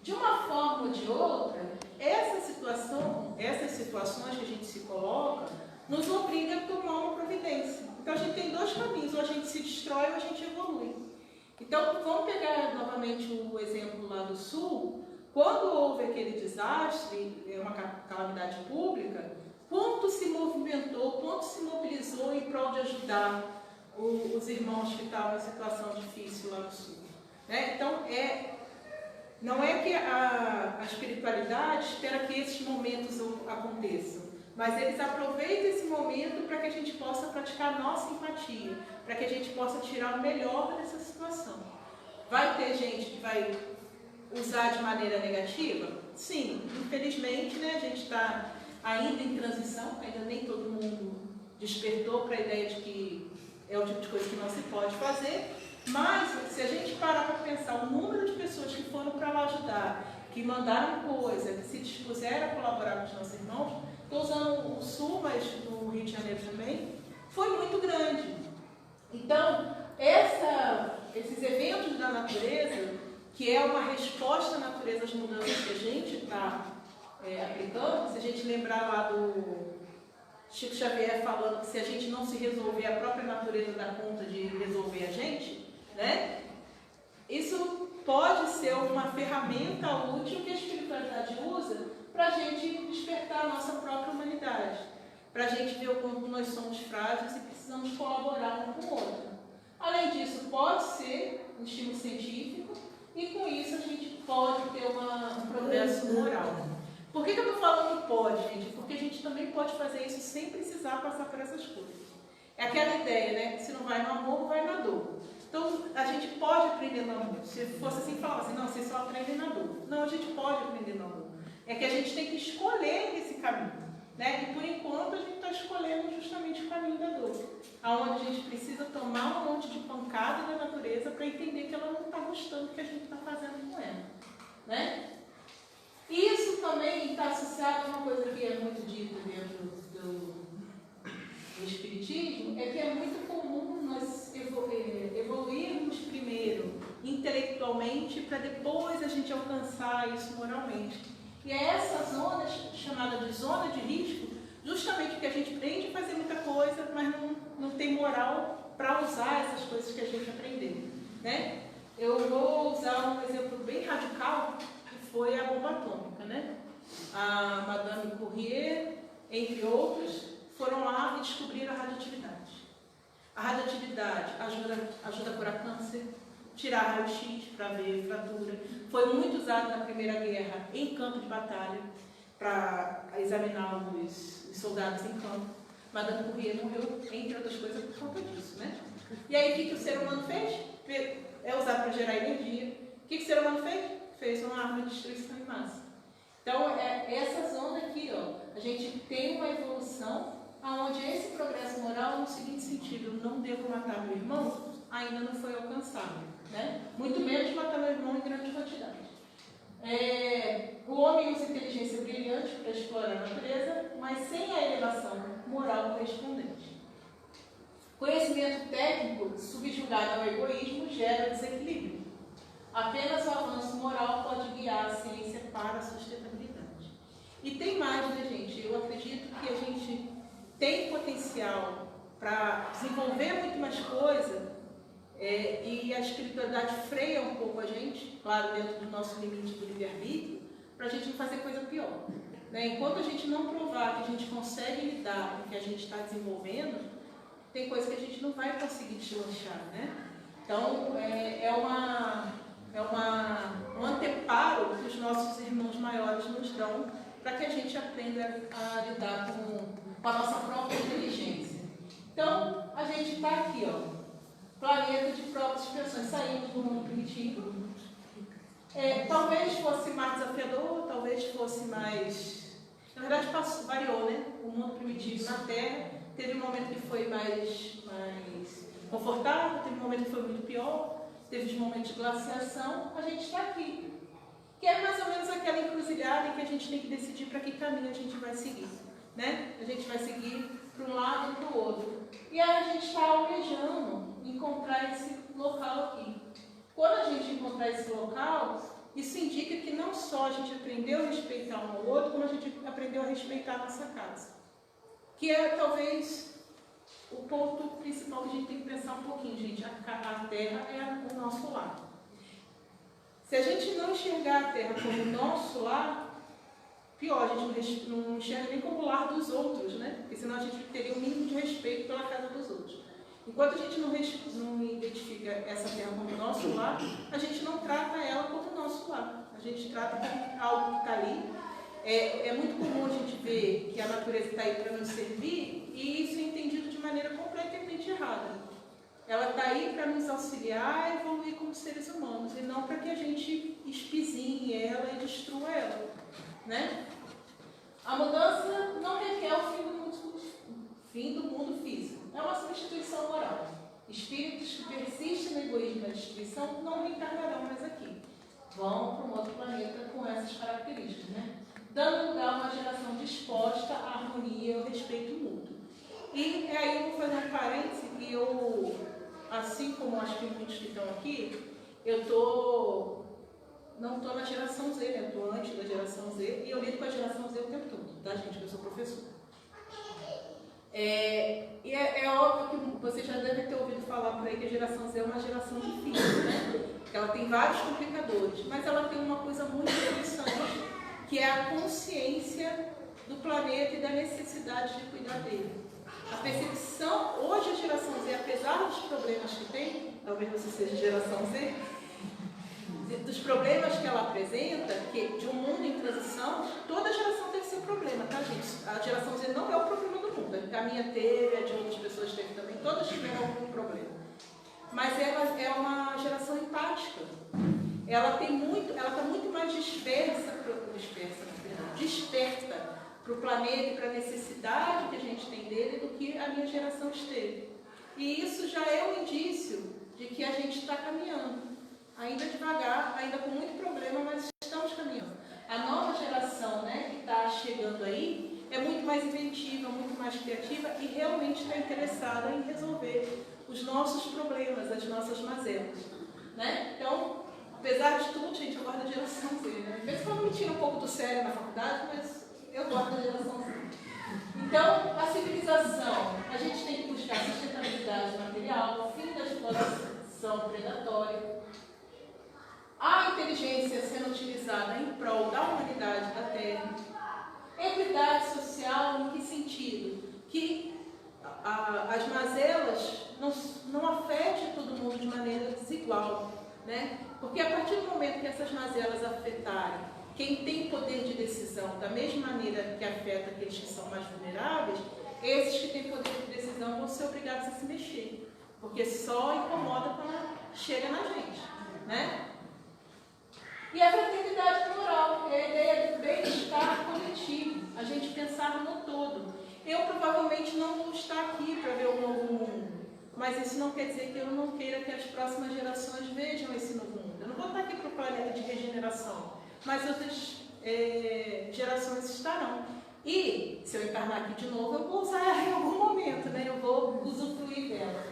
De uma forma ou de outra, essas situações que a gente se coloca, nos obriga a tomar uma providência. Então a gente tem dois caminhos, ou a gente se destrói ou a gente evolui. Então vamos pegar novamente o exemplo lá do Sul. Quando houve aquele desastre, uma calamidade pública, quanto se movimentou, quanto se mobilizou em prol de ajudar os irmãos que estavam em situação difícil lá no Sul. Né? Então, não é que a espiritualidade espera que esses momentos aconteçam, mas eles aproveitam esse momento para que a gente possa praticar a nossa empatia, para que a gente possa tirar o melhor dessa situação. Vai ter gente que vai usar de maneira negativa? Sim, infelizmente, né, a gente está ainda em transição, ainda nem todo mundo despertou para a ideia de que é o tipo de coisa que não se pode fazer, mas se a gente parar para pensar o número de pessoas que foram para lá ajudar, que mandaram coisa, que se dispuseram a colaborar com os nossos irmãos, estou usando o Sul, mas no Rio de Janeiro também, foi muito grande. Então, esses eventos da natureza, que é uma resposta à natureza às mudanças que a gente está aplicando, se a gente lembrar lá do Chico Xavier falando que se a gente não se resolver, a própria natureza dá conta de resolver a gente, né? Isso pode ser uma ferramenta útil que a espiritualidade usa para a gente despertar a nossa própria humanidade, para a gente ver o quanto nós somos frágeis e precisamos colaborar um com o outro. Além disso, pode ser um estímulo científico e com isso a gente pode ter um progresso moral. Por que eu estou falando pode, gente? Porque a gente também pode fazer isso sem precisar passar por essas coisas. É aquela ideia, né? Se não vai no amor, vai na dor. Então, a gente pode aprender no amor. Se fosse assim, falava assim, não, vocês só aprendem na dor. Não, a gente pode aprender no amor. É que a gente tem que escolher esse caminho, né? E por enquanto a gente está escolhendo justamente o caminho da dor. Aonde a gente precisa tomar um monte de pancada da natureza para entender que ela não está gostando do que a gente está fazendo com ela, né? Isso também está associado a uma coisa que é muito dita dentro do Espiritismo, é que é muito comum nós evoluirmos primeiro intelectualmente para depois a gente alcançar isso moralmente. E é essa zona chamada de zona de risco, justamente porque a gente aprende a fazer muita coisa, mas não tem moral para usar essas coisas que a gente aprendeu, né? Eu vou usar um exemplo bem radical, foi a bomba atômica, né? A Madame Curie, entre outros, foram lá e descobriram a radioatividade. A radioatividade ajuda a curar câncer, tirar raio-x para ver fratura. Foi muito usada na Primeira Guerra em campo de batalha para examinar os soldados em campo. Madame Curie morreu, entre outras coisas, por conta disso, né? E aí, o que o ser humano fez? É usado para gerar energia. O que o ser humano fez? Fez uma arma de destruição em massa. Então, é essa zona aqui, ó, a gente tem uma evolução onde esse progresso moral, no seguinte sentido, eu não devo matar meu irmão, ainda não foi alcançado, né? Muito menos matar meu irmão em grande quantidade. O homem usa inteligência brilhante para explorar a natureza, mas sem a elevação moral correspondente. Conhecimento técnico subjugado ao egoísmo gera desequilíbrio. Apenas o avanço moral pode guiar a ciência para a sustentabilidade. E tem mais, né, gente? Eu acredito que a gente tem potencial para desenvolver muito mais coisa e a espiritualidade freia um pouco a gente, claro, dentro do nosso limite do livre-arbítrio, para a gente não fazer coisa pior, né? Enquanto a gente não provar que a gente consegue lidar com o que a gente está desenvolvendo, tem coisa que a gente não vai conseguir deslanchar, né? Então, um anteparo que os nossos irmãos maiores nos dão para que a gente aprenda a lidar com a nossa própria inteligência. Então, a gente está aqui, ó, planeta de próprias expressões, saímos do mundo primitivo. Talvez fosse mais desafiador, talvez fosse mais... Na verdade, variou, né? O mundo primitivo na Terra teve um momento que foi mais confortável, teve um momento que foi muito pior, teve um momento de glaciação. A gente está aqui, que é mais ou menos aquela encruzilhada em que a gente tem que decidir para que caminho a gente vai seguir, né? A gente vai seguir para um lado e para o outro. E aí a gente está almejando encontrar esse local aqui. Quando a gente encontrar esse local, isso indica que não só a gente aprendeu a respeitar um ao outro, como a gente aprendeu a respeitar a nossa casa. Que é talvez o ponto principal que a gente tem que pensar um pouquinho, gente. A Terra é o nosso lar. Se a gente não enxergar a Terra como nosso lar, pior, a gente não enxerga nem como o lar dos outros, né? Porque senão a gente teria o mínimo de respeito pela casa dos outros. Enquanto a gente não identifica essa terra como nosso lar, a gente não trata ela como nosso lar. A gente trata como algo que está ali. É muito comum a gente ver que a natureza está aí para nos servir e isso é entendido de maneira completamente errada. Ela está aí para nos auxiliar a evoluir como seres humanos e não para que a gente espizinhe ela e destrua ela, né? A mudança não requer o fim do mundo físico. É uma substituição moral. Espíritos que persistem no egoísmo e na destruição não reencarnarão mais aqui. Vão para um outro planeta com essas características, né? Dando lugar a uma geração disposta à harmonia e ao respeito mútuo. E aí eu vou fazer um parêntese que eu, assim como acho que muitos que estão aqui, eu estou não estou na geração Z, né? Eu estou antes da geração Z e eu lido com a geração Z o tempo todo, tá, gente? Eu sou professora. E é óbvio que você já deve ter ouvido falar por aí que a geração Z é uma geração difícil, né? Ela tem vários complicadores, mas ela tem uma coisa muito interessante, que é a consciência do planeta e da necessidade de cuidar dele. A percepção, hoje a geração Z, apesar dos problemas que tem, talvez você seja geração Z, dos problemas que ela apresenta, que de um mundo em transição, toda geração teve seu problema, tá, gente? A geração Z não é o problema do mundo. A minha teve, a de outras pessoas teve também, todas tiveram algum problema. Mas ela é uma geração empática. Ela está muito mais desperta para o planeta e para a necessidade que a gente tem dele do que a minha geração esteve. E isso já é um indício de que a gente está caminhando. Ainda devagar, ainda com muito problema, mas estamos caminhando. A nova geração, né, que está chegando aí é muito mais inventiva, muito mais criativa e realmente está interessada em resolver os nossos problemas, as nossas mazelas, né? Então, apesar de tudo, gente, eu gosto da geração Z, né? Às vezes quando me tira um pouco do sério na faculdade, mas eu gosto da geração Z. Então, a civilização, a gente tem que buscar sustentabilidade material, fim da exploração predatória, a inteligência sendo utilizada em prol da humanidade da Terra, equidade social, em que sentido? Que as mazelas não afetem todo mundo de maneira desigual, né? Porque a partir do momento que essas mazelas afetarem quem tem poder de decisão da mesma maneira que afeta aqueles que são mais vulneráveis, esses que têm poder de decisão vão ser obrigados a se mexer, porque só incomoda quando chega na gente, né? E a fraternidade moral, é a ideia do bem-estar coletivo, a gente pensar no todo. Eu provavelmente não vou estar aqui para ver o novo mundo, mas isso não quer dizer que eu não queira que as próximas gerações vejam esse novo mundo. Eu não vou estar aqui para o planeta de regeneração, mas outras gerações estarão. E, se eu encarnar aqui de novo, eu vou usar em algum momento, né? Eu vou usufruir dela.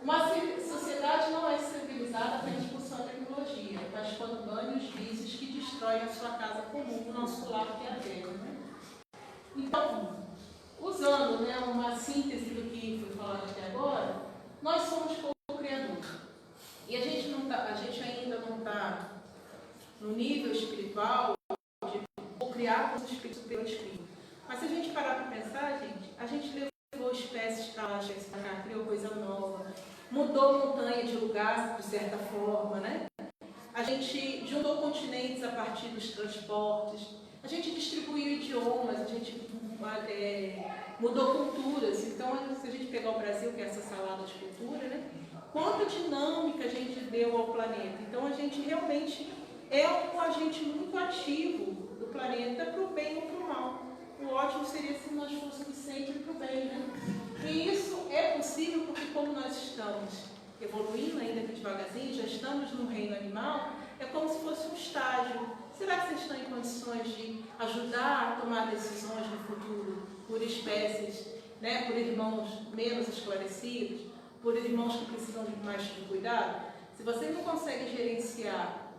Uma sociedade não é civilizada pela expulsão da tecnologia, mas quando banha os vícios que destroem a sua casa comum, o nosso lar que é a Terra, né? Então, usando, né, uma síntese do que foi falado até agora, nós somos co-criadores. E a gente ainda não está no nível espiritual de co-criar com os espíritos superiores. Mas se a gente parar para pensar, a gente levou espécies para lá, criou coisa nova, mudou montanha de lugar, de certa forma, né? A gente juntou continentes a partir dos transportes, a gente distribuiu idiomas, a gente mudou culturas. Então, se a gente pegar o Brasil, que é essa salada de cultura, né? Quanta dinâmica a gente deu ao planeta. Então, a gente realmente é um agente muito ativo do planeta para o bem ou para o mal. O ótimo seria se nós fôssemos sempre para o bem, né? E isso é possível porque, como nós estamos evoluindo ainda que devagarzinho, já estamos no reino animal, é como se fosse um estágio. Será que vocês estão em condições de ajudar a tomar decisões no futuro por espécies, né, por irmãos menos esclarecidos, por irmãos que precisam de mais de cuidado? Se vocês não conseguem gerenciar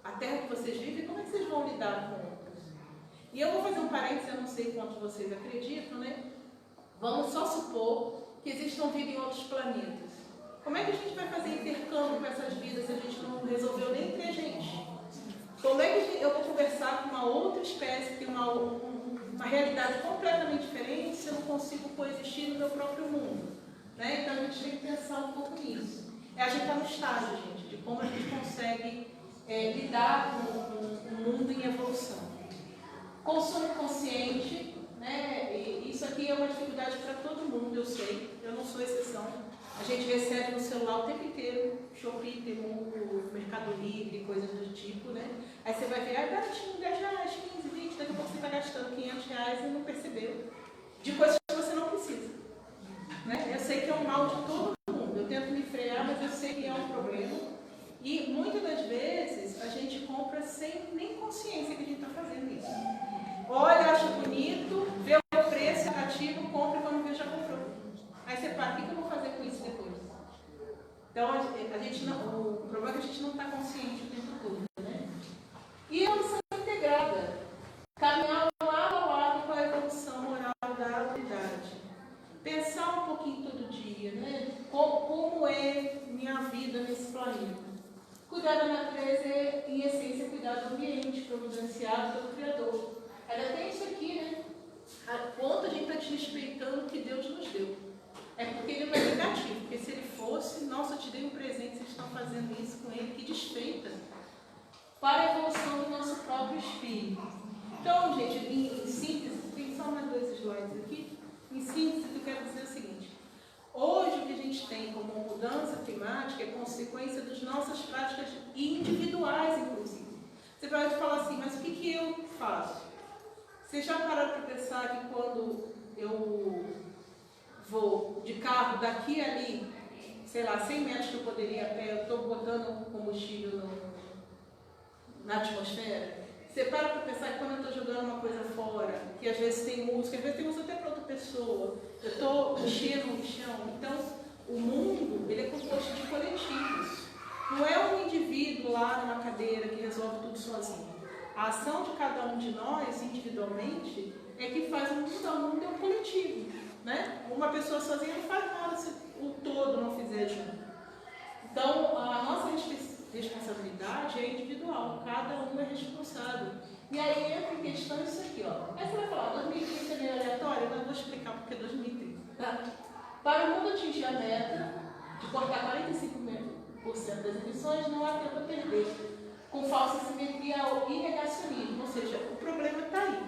a terra que vocês vivem, como é que vocês vão lidar com outras? E eu vou fazer um parênteses, eu não sei quantos vocês acreditam, né? Vamos só supor que existam vida em outros planetas. Como é que a gente vai fazer intercâmbio com essas vidas se a gente não resolveu nem entre a gente? Como é que eu vou conversar com uma outra espécie que tem uma realidade completamente diferente se eu não consigo coexistir no meu próprio mundo? Né? Então a gente tem que pensar um pouco nisso. A gente está no estágio, gente, de como a gente consegue lidar com um mundo em evolução. Consumo consciente, né? E isso aqui é uma dificuldade para todo mundo, eu sei, eu não sou exceção. A gente recebe no celular o tempo inteiro, Shopee, Temu, Mercado Livre, coisas do tipo, né? Aí você vai ver, baratinho, 10 reais, 15, 20, daqui a pouco você está gastando 500 reais e não percebeu. De coisas que você não precisa. Né? Eu sei que é um mal de todo mundo, eu tento me frear, mas eu sei que é um problema. E muitas das vezes a gente compra sem nem consciência que a gente está fazendo isso. Olha, acha bonito, vê o preço negativo, compra e quando vê já comprou. Aí você para, o que eu vou fazer com isso depois? Então, o problema é que a gente não está consciente o tempo todo, né? cuidar da natureza é, em essência, cuidar do ambiente, providenciado pelo Criador. Ainda tem isso aqui, né? A quanto a gente está desrespeitando o que Deus nos deu. É porque ele não é negativo, porque se ele fosse, nossa, eu te dei um presente, vocês estão fazendo isso com ele, que desfeita para a evolução do nosso próprio espírito. Então, gente, em síntese, tem só mais 2 slides aqui. Em síntese, eu quero dizer o seguinte: hoje o que a gente tem como mudança climática é consequência das nossas práticas individuais, inclusive. Você vai falar assim, mas o que eu faço? Você já parou para pensar que quando eu vou de carro daqui a ali, sei lá, 100 metros que eu poderia ir a pé, eu estou botando combustível na atmosfera? Você para pensar que quando eu estou jogando uma coisa fora, que às vezes tem música, às vezes tem música até para outra pessoa, eu estou mexendo no chão. Então, o mundo, ele é composto de coletivos. Não é um indivíduo lá numa cadeira que resolve tudo sozinho. A ação de cada um de nós, individualmente, é que faz o mundo. O mundo é um coletivo, né? Uma pessoa sozinha não faz nada se o todo não fizer junto. Então, a nossa responsabilidade é individual, cada um é responsável. E aí entra em questão isso aqui, ó. Aí você vai falar, 2030 é meio aleatório? Eu não vou explicar porque é 2030. Tá? Para o mundo atingir a meta de cortar 45% das emissões, não há tempo a perder, com falsa simetria e negacionismo. Ou seja, o problema está aí.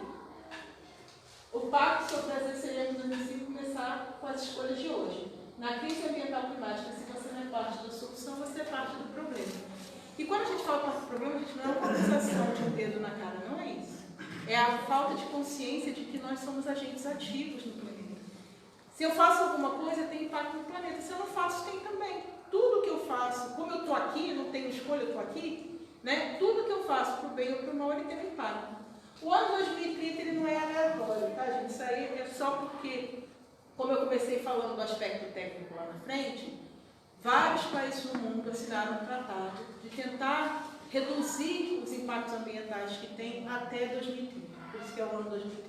O Pacto sobre o Brasil seria em 2005 começar com as escolhas de hoje. Na crise ambiental climática, se você não é parte da solução, você é parte do problema. E quando a gente fala parte do problema, a gente não é uma acusação de um dedo na cara, não é isso. É a falta de consciência de que nós somos agentes ativos no planeta. Se eu faço alguma coisa, tem impacto no planeta. Se eu não faço, tem também. Tudo que eu faço, como eu estou aqui, não tenho escolha, eu estou aqui, né? Tudo que eu faço para o bem ou para o mal, ele tem um impacto. O ano 2030 ele não é aleatório, tá, gente? Isso aí é só porque, como eu comecei falando do aspecto técnico lá na frente, vários países do mundo assinaram um tratado de tentar reduzir os impactos ambientais que tem até 2030. Por isso que é o ano 2030.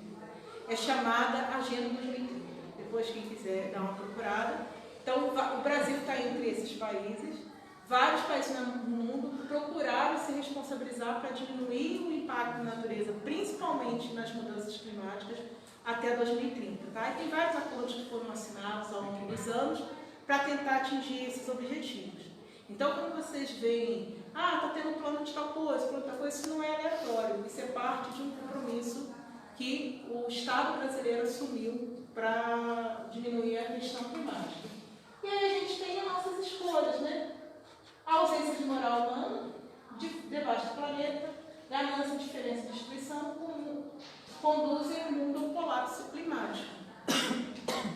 É chamada Agenda 2030. Depois, quem quiser dar uma procurada. Então, o Brasil está entre esses países. Vários países no mundo procuraram se responsabilizar para diminuir o impacto na natureza, principalmente nas mudanças climáticas, até 2030. Tá? E tem vários acordos que foram assinados ao longo dos anos para tentar atingir esses objetivos. Então, quando vocês veem, está tendo um plano de tal coisa, isso não é aleatório, isso é parte de um compromisso que o Estado brasileiro assumiu para diminuir a questão climática. E aí a gente tem as nossas escolhas, né? A ausência de moral humana, debate do planeta, ganância, indiferença e destruição conduzem o mundo ao colapso climático.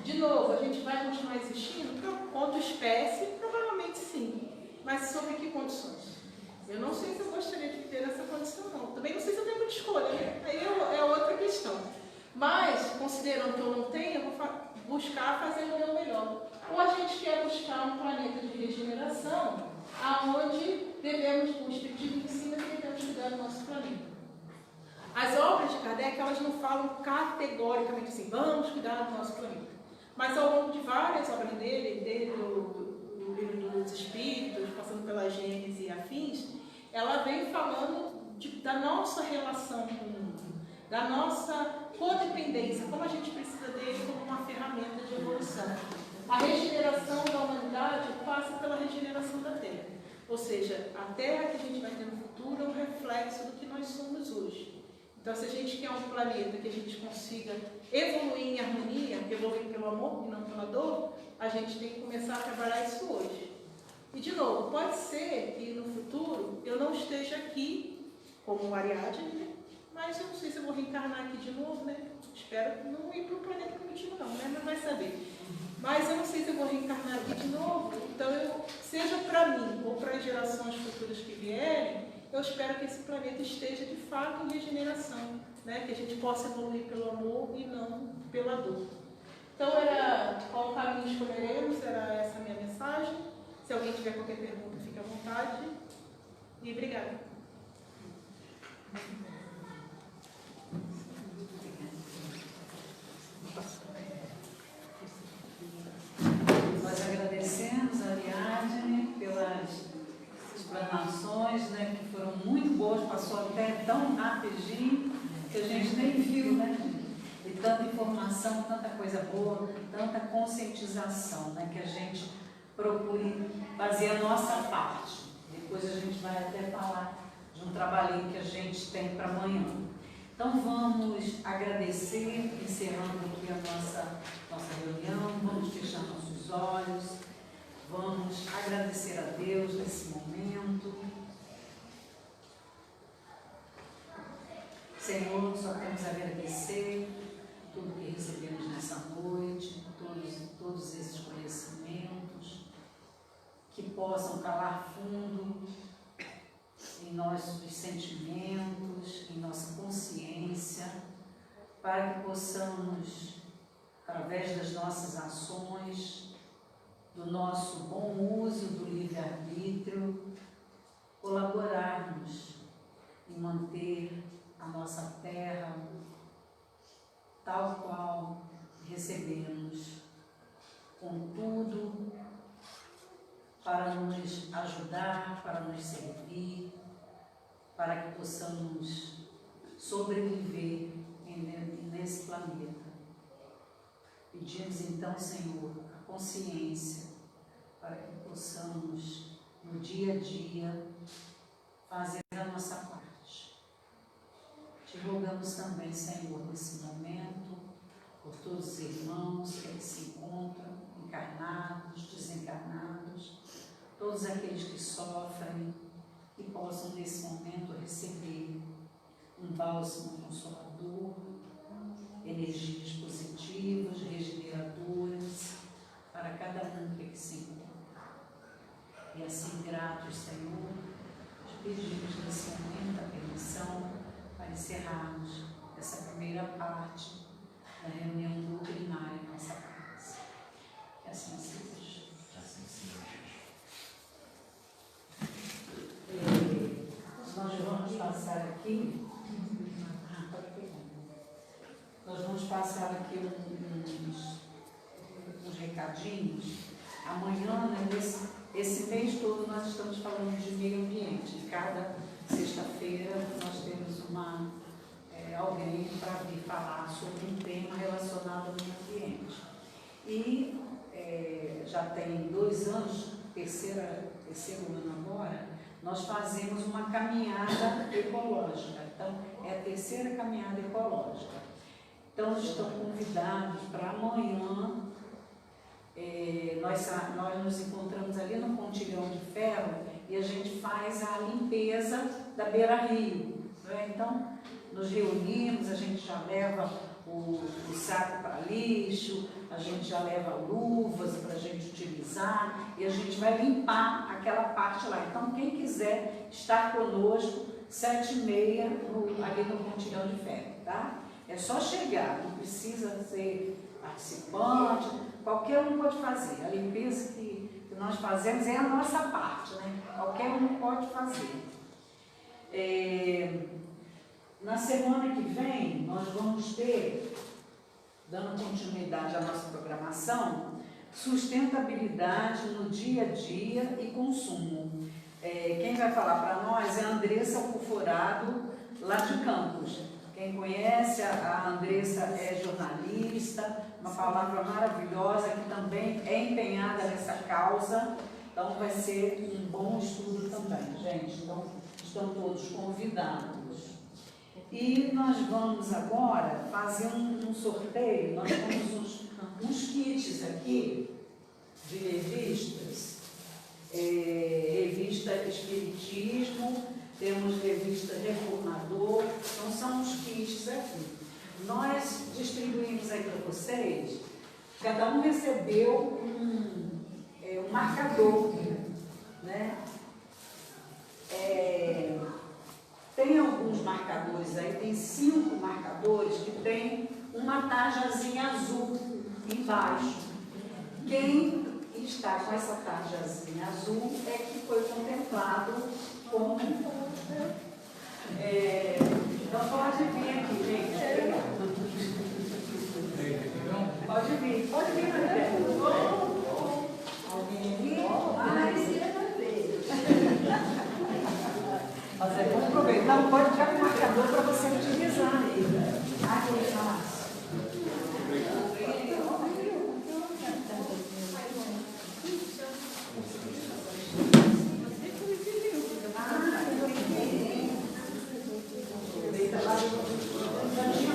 De novo, a gente vai continuar existindo? Quanto espécie, provavelmente sim. Mas sob que condições? Eu não sei se eu gostaria de ter essa condição, não. Também não sei se eu tenho muita escolha, né? Aí é outra questão. Mas, considerando que eu não tenho, eu vou buscar fazer o meu melhor. Ou a gente quer buscar um planeta de regeneração, aonde devemos, com o espírito de ensino, devemos cuidar do nosso planeta. As obras de Kardec, elas não falam categoricamente assim, vamos cuidar do nosso planeta. Mas ao longo de várias obras dele, desde o livro dos Espíritos, passando pela Gênese e afins, ela vem falando da nossa relação com o mundo, da nossa codependência, como a gente precisa dele como uma ferramenta de evolução. A regeneração da humanidade passa pela regeneração da Terra. Ou seja, a Terra que a gente vai ter no futuro é um reflexo do que nós somos hoje. Então, se a gente quer um planeta que a gente consiga evoluir em harmonia, evoluir pelo amor e não pela dor, a gente tem que começar a trabalhar isso hoje. E, de novo, pode ser que no futuro eu não esteja aqui como Ariadne, né? Mas eu não sei se eu vou reencarnar aqui de novo, né? Espero não ir para o planeta primitivo, não, né? Mas vai saber. Mas eu não sei se eu vou reencarnar aqui de novo, então, seja para mim ou para as gerações futuras que vierem, eu espero que esse planeta esteja de fato em regeneração, né? Que a gente possa evoluir pelo amor e não pela dor. Então, era qual caminho escolheremos, era essa a minha mensagem. Se alguém tiver qualquer pergunta, fique à vontade. E obrigada. Nós agradecemos a Ariadne pelas explanações. até tão rapidinho que a gente nem viu, né? E tanta informação, tanta coisa boa, tanta conscientização, né? Que a gente procure fazer a nossa parte. Depois a gente vai até falar de um trabalhinho que a gente tem para amanhã. Então vamos agradecer, encerrando aqui a nossa reunião, vamos fechar nossos olhos, vamos agradecer a Deus nesse momento. Senhor, só queremos agradecer tudo que recebemos nessa noite, todos esses conhecimentos, que possam calar fundo em nossos sentimentos, em nossa consciência, para que possamos, através das nossas ações, do nosso bom uso do livre-arbítrio, colaborarmos em manter a nossa terra tal qual recebemos, com tudo para nos ajudar, para nos servir, para que possamos sobreviver nesse planeta. Pedimos então, Senhor, a consciência para que possamos, no dia a dia, fazer a nossa parte. Te rogamos também, Senhor, nesse momento, por todos os irmãos que se encontram, encarnados, desencarnados, todos aqueles que sofrem, que possam nesse momento receber um bálsamo consolador, energias positivas, regeneradoras, para cada um que se encontra. E assim, gratos, Senhor, te pedimos nesse momento a permissão para encerrarmos essa primeira parte da reunião doutrinária em nossa casa. Que assim seja. Assim seja. Nós vamos passar aqui. Nós vamos passar aqui uns recadinhos. Amanhã, né, esse mês todo, nós estamos falando de meio ambiente. Cada sexta-feira nós temos alguém para vir falar sobre um tema relacionado ao meio ambiente. E já tem 2 anos, terceiro ano agora, nós fazemos uma caminhada ecológica. Então, é a terceira caminhada ecológica. Então, estão convidados para amanhã. Nós nos encontramos ali no Pontilhão de Ferro e a gente faz a limpeza da beira-rio. Né? Então, nos reunimos, a gente já leva o saco para lixo, a gente já leva luvas para a gente utilizar e a gente vai limpar aquela parte lá. Então, quem quiser estar conosco, 7h30 ali no Pontilhão de Ferro, tá? É só chegar, não precisa ser participante, qualquer um pode fazer. A limpeza que nós fazemos é a nossa parte, né? Qualquer um pode fazer. Na semana que vem, nós vamos ter, dando continuidade à nossa programação, sustentabilidade no dia a dia e consumo. Quem vai falar para nós é a Andressa Alcoforado, lá de Campos. Quem conhece, a Andressa é jornalista, uma palavra maravilhosa que também é empenhada nessa causa. Então vai ser um bom estudo também, gente. Então estão todos convidados. E nós vamos agora fazer um sorteio. Nós temos uns kits aqui de revistas. Revista Espiritismo, temos revista Reformador, então são os kits aqui. Nós distribuímos aí para vocês, cada um recebeu um marcador, né? Tem alguns marcadores aí, tem 5 marcadores que tem uma tajazinha azul embaixo. Quem está com essa tajazinha azul é que foi contemplado como... então pode vir aqui, gente. Pode vir, Maria. Alguém aqui? Vamos aproveitar, pode ficar já tinha